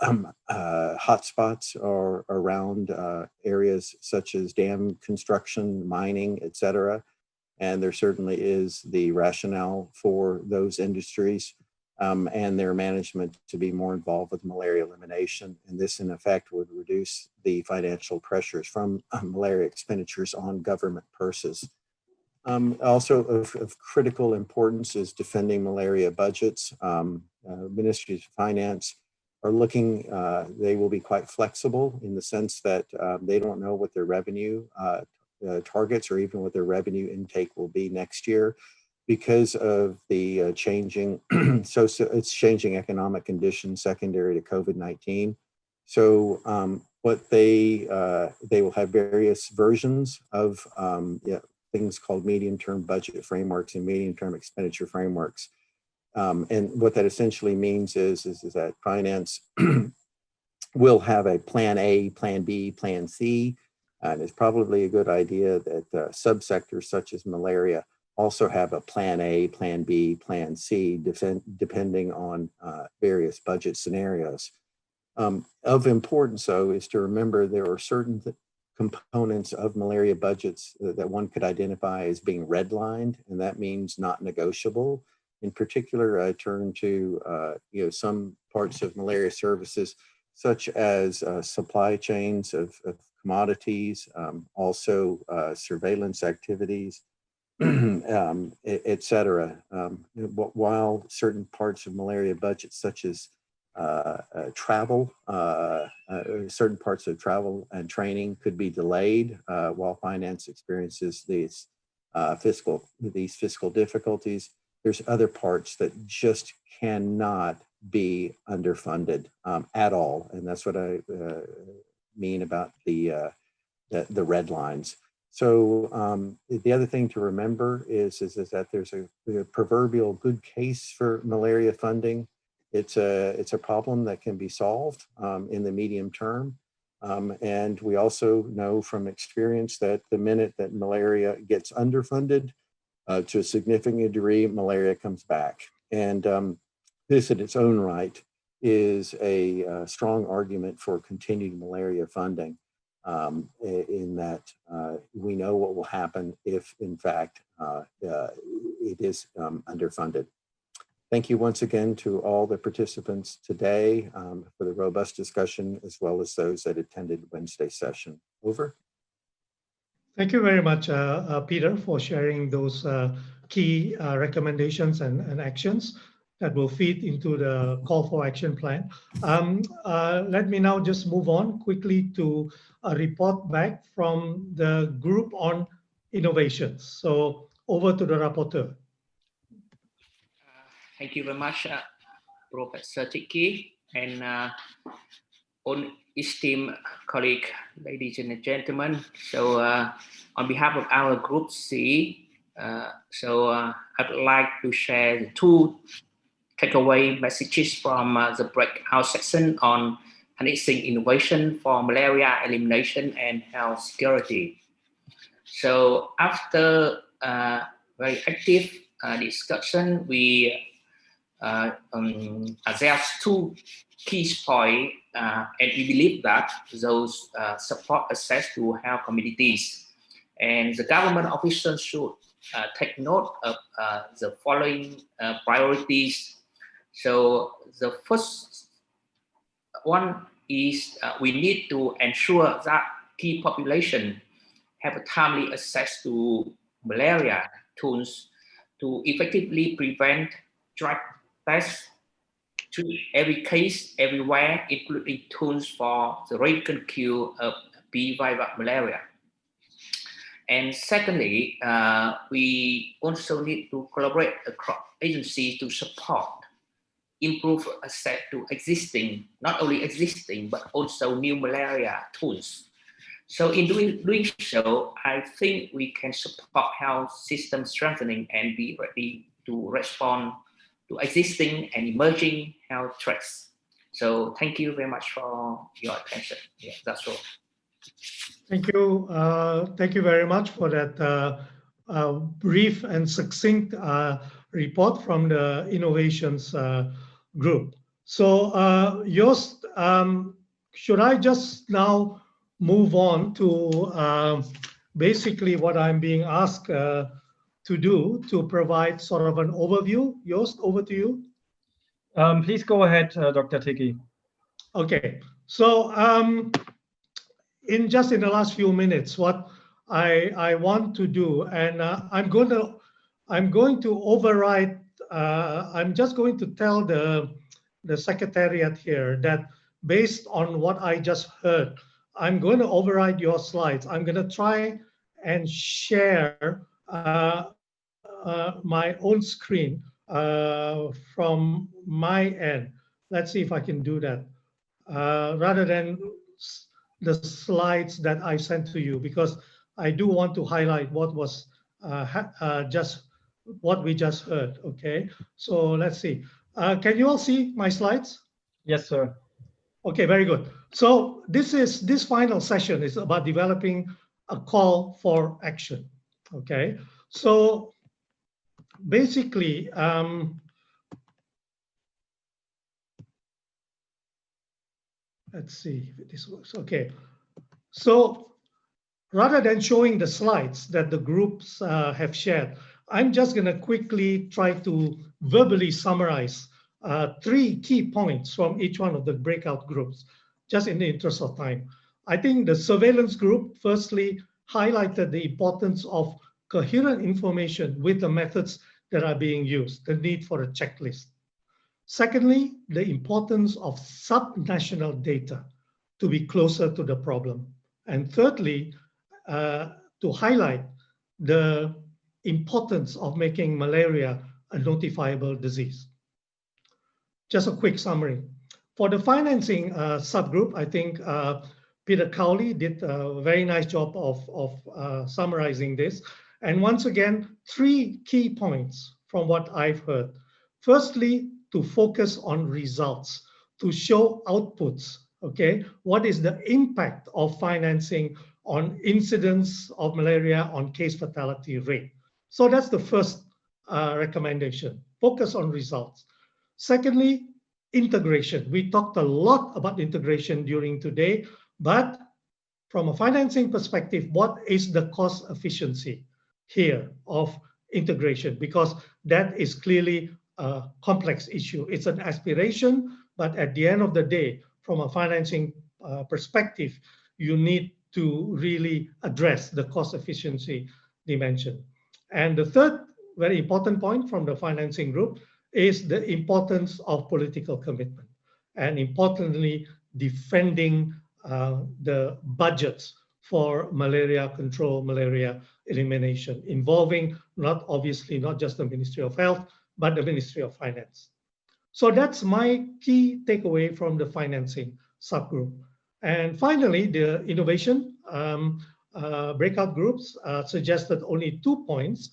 hotspots are around areas such as dam construction, mining, et cetera. And there certainly is the rationale for those industries and their management to be more involved with malaria elimination. And this, in effect, would reduce the financial pressures from malaria expenditures on government purses. Also of critical importance is defending malaria budgets. Ministries of Finance are looking, they will be quite flexible in the sense that they don't know what their revenue targets or even what their revenue intake will be next year because of the changing economic conditions secondary to COVID-19. So what they will have various versions of things called medium-term budget frameworks and medium-term expenditure frameworks. And what that essentially means is that finance will have a plan A, plan B, plan C. And it's probably a good idea that subsectors such as malaria also have a plan A, plan B, plan C, depending on various budget scenarios. Of importance, though, is to remember there are certain components of malaria budgets that one could identify as being redlined, and that means not negotiable. In particular, I turn to some parts of malaria services, such as supply chains of commodities, also surveillance activities, et cetera. While certain parts of malaria budgets, such as travel, certain parts of travel and training could be delayed while finance experiences these fiscal difficulties. There's other parts that just cannot be underfunded at all, and that's what I mean about the red lines. So the other thing to remember is that there's a proverbial good case for malaria funding. It's a problem that can be solved in the medium term. And we also know from experience that the minute that malaria gets underfunded to a significant degree, malaria comes back. And this in its own right is a strong argument for continued malaria funding. In that we know what will happen if, in fact, it is underfunded. Thank you once again to all the participants today for the robust discussion, as well as those that attended Wednesday's session. Over. Thank you very much, Peter, for sharing those key recommendations and actions that will feed into the call for action plan. Let me now just move on quickly to a report back from the group on innovations. So over to the rapporteur. Thank you very much, Professor Tiki, and all esteemed colleagues, ladies and gentlemen. So on behalf of our group C, I'd like to share the two takeaway messages from the breakout section on harnessing innovation for malaria elimination and health security. So after very active discussion, we address two key points, and we believe that those support access to health communities, and the government officials should take note of the following priorities. So the first one is we need to ensure that key population have a timely access to malaria tools to effectively prevent, track, test, treat every case everywhere, including tools for the radical cure of B virus malaria. And secondly, we also need to collaborate across agencies to support, improve access to existing, not only existing, but also new malaria tools. So in doing so, I think we can support health system strengthening and be ready to respond to existing and emerging health threats. So thank you very much for your attention. Yeah, that's all. Thank you. Thank you very much for that brief and succinct report from the innovations group. So Joost, should I just now move on to basically what I'm being asked to do to provide sort of an overview? Joost, over to you. Please go ahead, Dr. Tiki. Okay, so in the last few minutes, what I want to do, and I'm going to override. I'm just going to tell the secretariat here that based on what I just heard, I'm going to override your slides. I'm going to try and share my own screen from my end. Let's see if I can do that rather than the slides that I sent to you, because I do want to highlight what was what we just heard. Okay, so let's see. Can you all see my slides? Yes, sir. Okay, very good. So this final session is about developing a call for action. Okay, so basically, let's see if this works. Okay, so rather than showing the slides that the groups have shared, I'm just going to quickly try to verbally summarize 3 key points from each one of the breakout groups, just in the interest of time. I think the surveillance group firstly highlighted the importance of coherent information with the methods that are being used, the need for a checklist. Secondly, the importance of subnational data to be closer to the problem. And thirdly, to highlight the importance of making malaria a notifiable disease. Just a quick summary. For the financing subgroup, I think Peter Cowley did a very nice job of summarizing this. And once again, 3 key points from what I've heard. Firstly, to focus on results, to show outputs. Okay, what is the impact of financing on incidence of malaria, on case fatality rate? So that's the first recommendation, focus on results. Secondly, integration. We talked a lot about integration during today, but from a financing perspective, what is the cost efficiency here of integration? Because that is clearly a complex issue. It's an aspiration, but at the end of the day, from a financing perspective, you need to really address the cost efficiency dimension. And the third very important point from the financing group is the importance of political commitment, and importantly, defending the budgets for malaria control, malaria elimination, involving obviously not just the Ministry of Health, but the Ministry of Finance. So that's my key takeaway from the financing subgroup. And finally, the innovation breakout groups suggested only 2 points: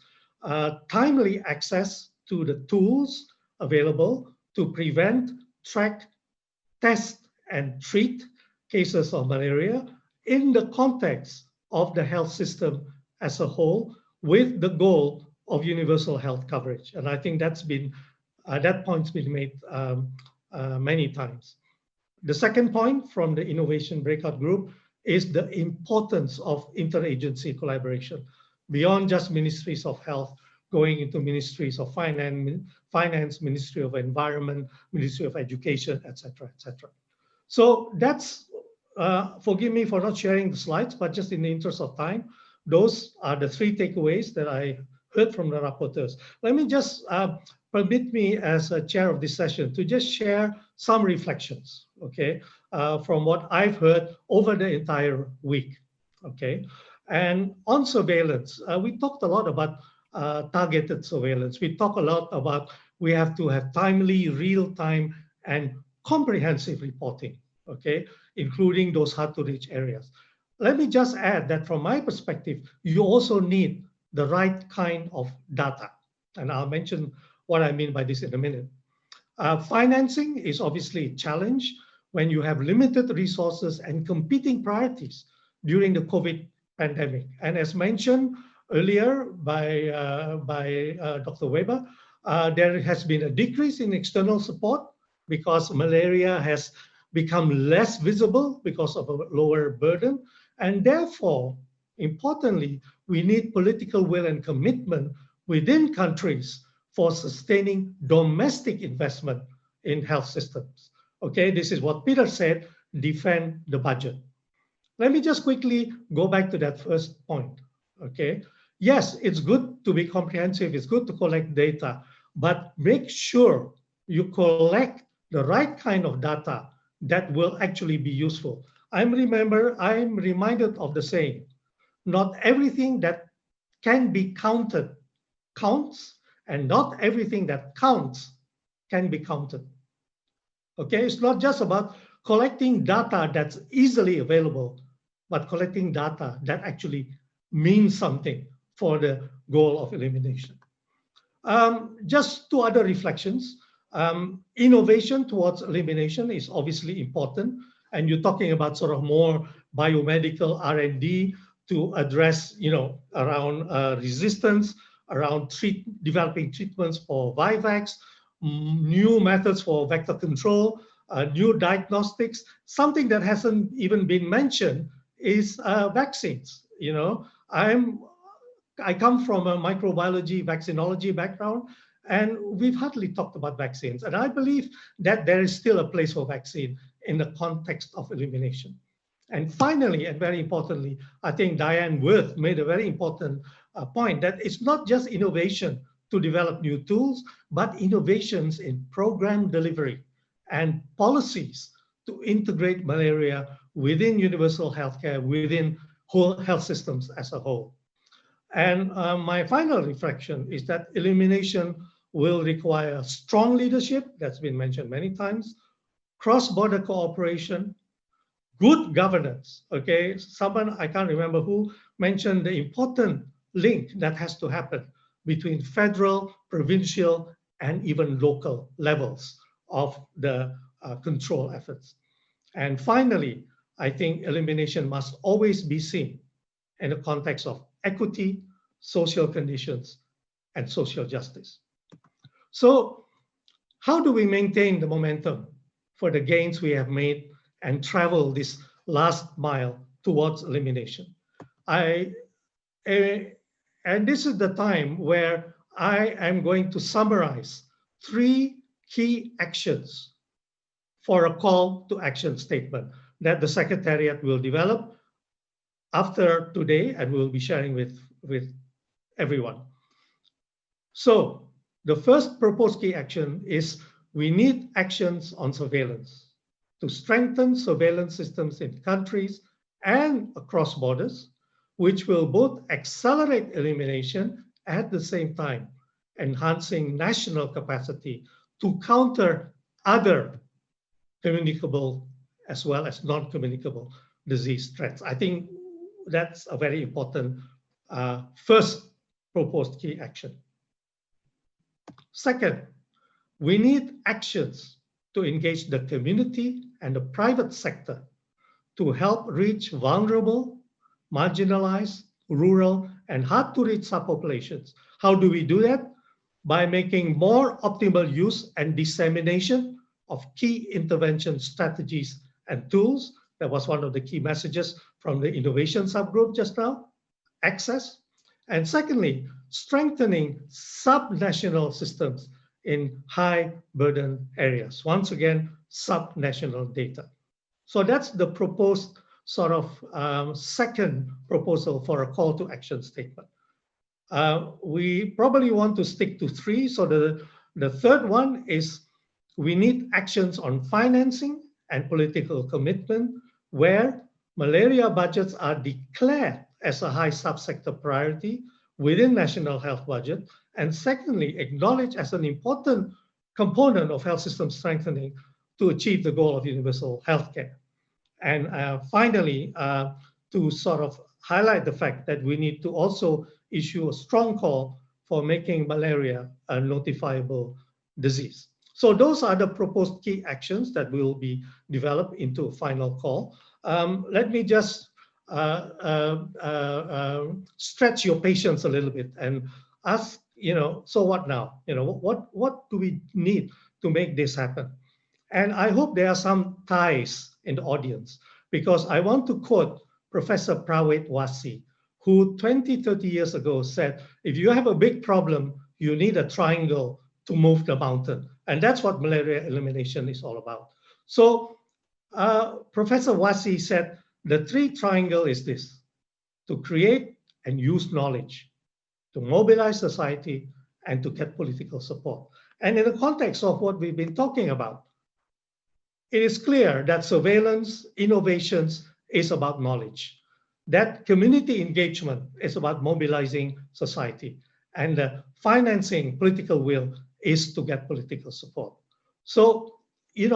timely access to the tools available to prevent, track, test, and treat cases of malaria in the context of the health system as a whole, with the goal of universal health coverage. And I think that's been that point's been made many times. The second point from the innovation breakout group is the importance of interagency collaboration beyond just ministries of health, going into ministries of finance, Ministry of Environment, Ministry of Education, etc., etc. So that's, forgive me for not sharing the slides, but just in the interest of time, those are the 3 takeaways that I heard from the rapporteurs. Let me just permit me as a chair of this session to just share some reflections, okay, from what I've heard over the entire week, okay. And on surveillance, we talked a lot about targeted surveillance. We talk a lot about we have to have timely, real-time, and comprehensive reporting, okay, including those hard-to-reach areas. Let me just add that from my perspective, you also need the right kind of data. And I'll mention what I mean by this in a minute. Financing is obviously a challenge when you have limited resources and competing priorities during the COVID pandemic. And as mentioned earlier by Dr. Weber, there has been a decrease in external support because malaria has become less visible because of a lower burden. And therefore, importantly, we need political will and commitment within countries for sustaining domestic investment in health systems. Okay, this is what Peter said, defend the budget. Let me just quickly go back to that first point, okay? Yes, it's good to be comprehensive, it's good to collect data, but make sure you collect the right kind of data that will actually be useful. I'm reminded of the saying, not everything that can be counted counts, and not everything that counts can be counted. Okay, it's not just about collecting data that's easily available, but collecting data that actually means something for the goal of elimination. Just 2 other reflections. Innovation towards elimination is obviously important, and you're talking about sort of more biomedical R&D to address, around resistance, around developing treatments for VIVAX, new methods for vector control, new diagnostics. Something that hasn't even been mentioned is vaccines. I come from a microbiology, vaccinology background, and we've hardly talked about vaccines. And I believe that there is still a place for vaccine in the context of elimination. And finally, and very importantly, I think Diane Worth made a very important point that it's not just innovation to develop new tools, but innovations in program delivery and policies to integrate malaria within universal healthcare, within whole health systems as a whole. And my final reflection is that elimination will require strong leadership, that's been mentioned many times, cross-border cooperation, good governance, okay? Someone, I can't remember who, mentioned the important link that has to happen between federal, provincial, and even local levels of the control efforts. And finally, I think elimination must always be seen in the context of equity, social conditions, and social justice. So how do we maintain the momentum for the gains we have made and travel this last mile towards elimination? And this is the time where I am going to summarize 3 key actions for a call to action statement that the Secretariat will develop after today and we'll be sharing with everyone. So the first proposed key action is we need actions on surveillance to strengthen surveillance systems in countries and across borders, which will both accelerate elimination at the same time, enhancing national capacity to counter other communicable as well as non-communicable disease threats. I think that's a very important first proposed key action. Second, we need actions to engage the community and the private sector to help reach vulnerable, marginalized, rural, and hard-to-reach subpopulations. How do we do that? By making more optimal use and dissemination of key intervention strategies and tools. That was one of the key messages from the innovation subgroup just now, access. And secondly, strengthening subnational systems in high burden areas. Once again, subnational data. So that's the proposed sort of second proposal for a call to action statement. We probably want to stick to 3. So the third one is we need actions on financing and political commitment where malaria budgets are declared as a high subsector priority within national health budget, and secondly, acknowledged as an important component of health system strengthening to achieve the goal of universal healthcare. And finally, to sort of highlight the fact that we need to also issue a strong call for making malaria a notifiable disease. So those are the proposed key actions that will be developed into a final call. Let me just stretch your patience a little bit and ask, so what now? What do we need to make this happen? And I hope there are some ties in the audience, because I want to quote Professor Prawet Wasi, who 20, 30 years ago said, if you have a big problem, you need a triangle to move the mountain. And that's what malaria elimination is all about. So Professor Wasi said, the 3 triangle is this: to create and use knowledge, to mobilize society, and to get political support. And in the context of what we've been talking about, it is clear that surveillance, innovations is about knowledge. That community engagement is about mobilizing society. And the financing political will is to get political support. So,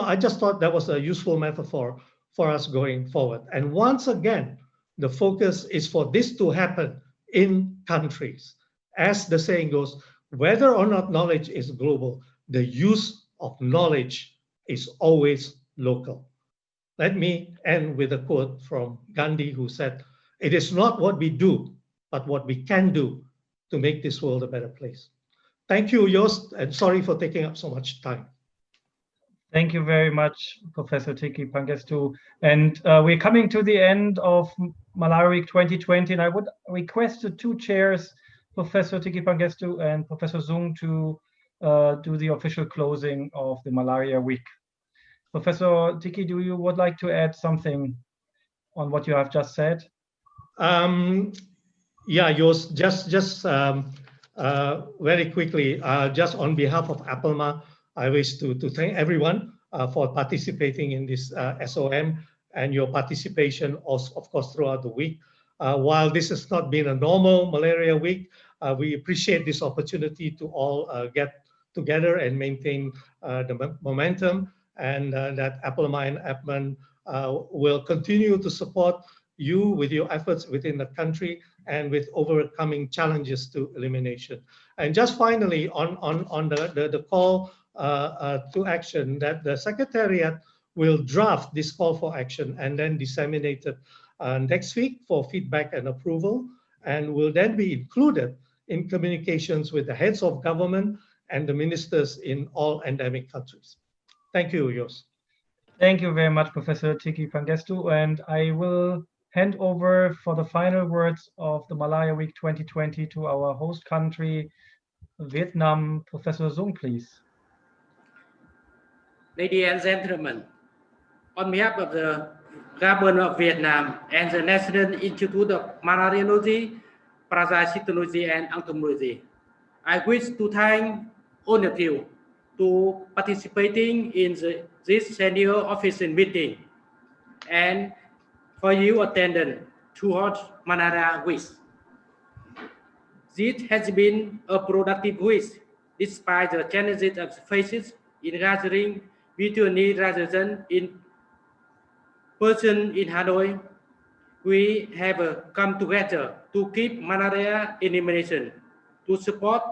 I just thought that was a useful metaphor for us going forward. And once again, the focus is for this to happen in countries. As the saying goes, whether or not knowledge is global, the use of knowledge is always local. Let me end with a quote from Gandhi, who said, "It is not what we do, but what we can do to make this world a better place." Thank you, Joost, and sorry for taking up so much time. Thank you very much, Professor Tiki Pangestu. And we're coming to the end of Malaria Week 2020, and I would request the 2 chairs, Professor Tiki Pangestu and Professor Zung, to do the official closing of the Malaria Week. Professor Tiki, would like to add something on what you have just said? Yeah, Joost, just very quickly, just on behalf of APLMA, I wish to thank everyone for participating in this SOM and your participation, of course, throughout the week. While this has not been a normal malaria week, we appreciate this opportunity to all get together and maintain the momentum, and that APLMA and APMAN will continue to support you with your efforts within the country and with overcoming challenges to elimination. And just finally, on the call to action, that the Secretariat will draft this call for action and then disseminate it next week for feedback and approval, and will then be included in communications with the heads of government and the ministers in all endemic countries. Thank you, Joost. Thank you very much, Professor Tiki Pangestu, and I will hand over for the final words of the Malaria Week 2020 to our host country, Vietnam. Professor Zung, please. ladies and gentlemen, on behalf of the government of Vietnam and the National Institute of Malariology, Parasitology and Entomology, I wish to thank all of you to participating in this senior official meeting and for your attendance towards Malaria Week. This has been a productive week despite the challenges of faces in gathering virtually rather than in person in Hanoi. We have come together to keep malaria elimination, to support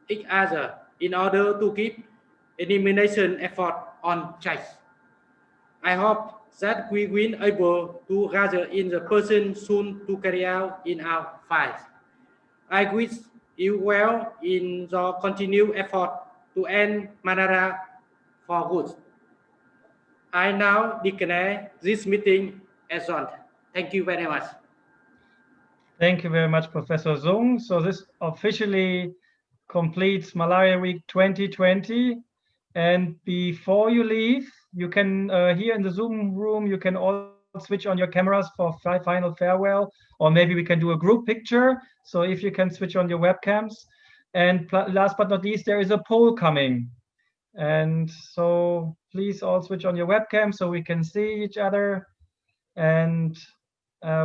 each other in order to keep elimination effort on track. I hope that we will able to gather in the person soon to carry out in our fight. I wish you well in your continued effort to end malaria for good. I now declare this meeting adjourned. Thank you very much. Thank you very much, Professor Zung. So this officially completes Malaria Week 2020. And before you leave, you can, here in the Zoom room, you can all switch on your cameras for final farewell, or maybe we can do a group picture. So if you can switch on your webcams. And last but not least, there is a poll coming. And so please all switch on your webcam so we can see each other. And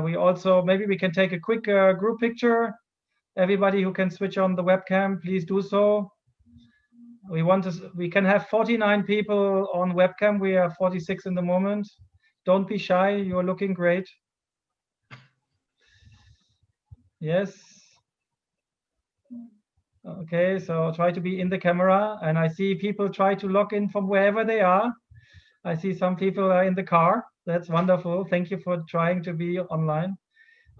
we also, maybe we can take a quick group picture. Everybody who can switch on the webcam, please do so. We can have 49 people on webcam. We are 46 in the moment. Don't be shy, you're looking great. Yes. Okay, so try to be in the camera, and I see people try to log in from wherever they are. I see some people are in the car. That's wonderful. Thank you for trying to be online.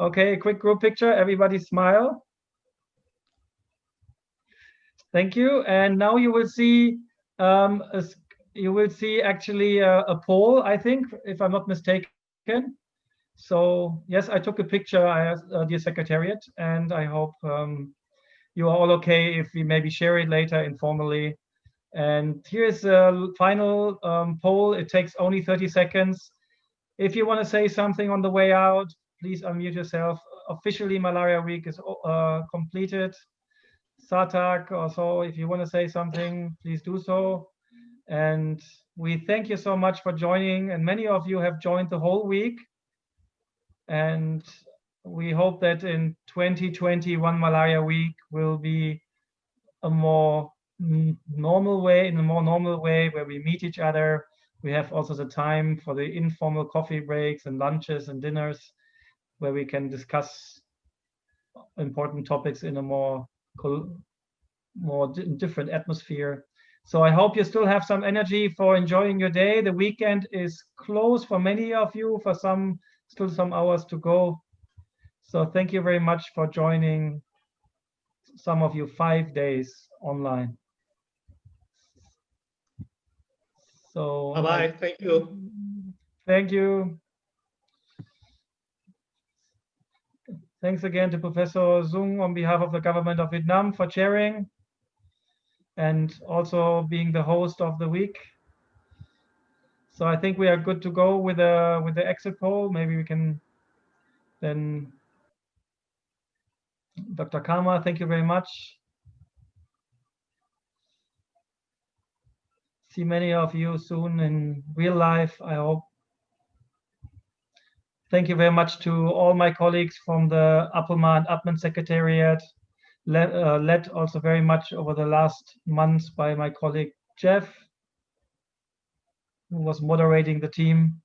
Okay, a quick group picture. Everybody smile. Thank you. And now you will see actually a poll, I think, if I'm not mistaken. So yes, I took a picture, dear Secretariat, and I hope you are all okay if we maybe share it later informally. And here's a final poll. It takes only 30 seconds. If you want to say something on the way out, please unmute yourself. Officially, Malaria Week is completed. Satak also, if you want to say something, please do so. And we thank you so much for joining. And many of you have joined the whole week. And we hope that in 2021 Malaria Week will be a more normal way, where we meet each other. We have also the time for the informal coffee breaks and lunches and dinners, where we can discuss important topics in a more different atmosphere. So I hope you still have some energy for enjoying your day. The weekend is closed for many of you, for some, still some hours to go. So thank you very much for joining, some of you 5 days online. So bye-bye. Thank you. Thank you. Thanks again to Professor Zung on behalf of the government of Vietnam for chairing and also being the host of the week. So I think we are good to go with the exit poll. Maybe we can then, Dr. Kama, thank you very much. See many of you soon in real life, I hope. Thank you very much to all my colleagues from the APLMA and Admin Secretariat, led also very much over the last months by my colleague Jeff, who was moderating the team.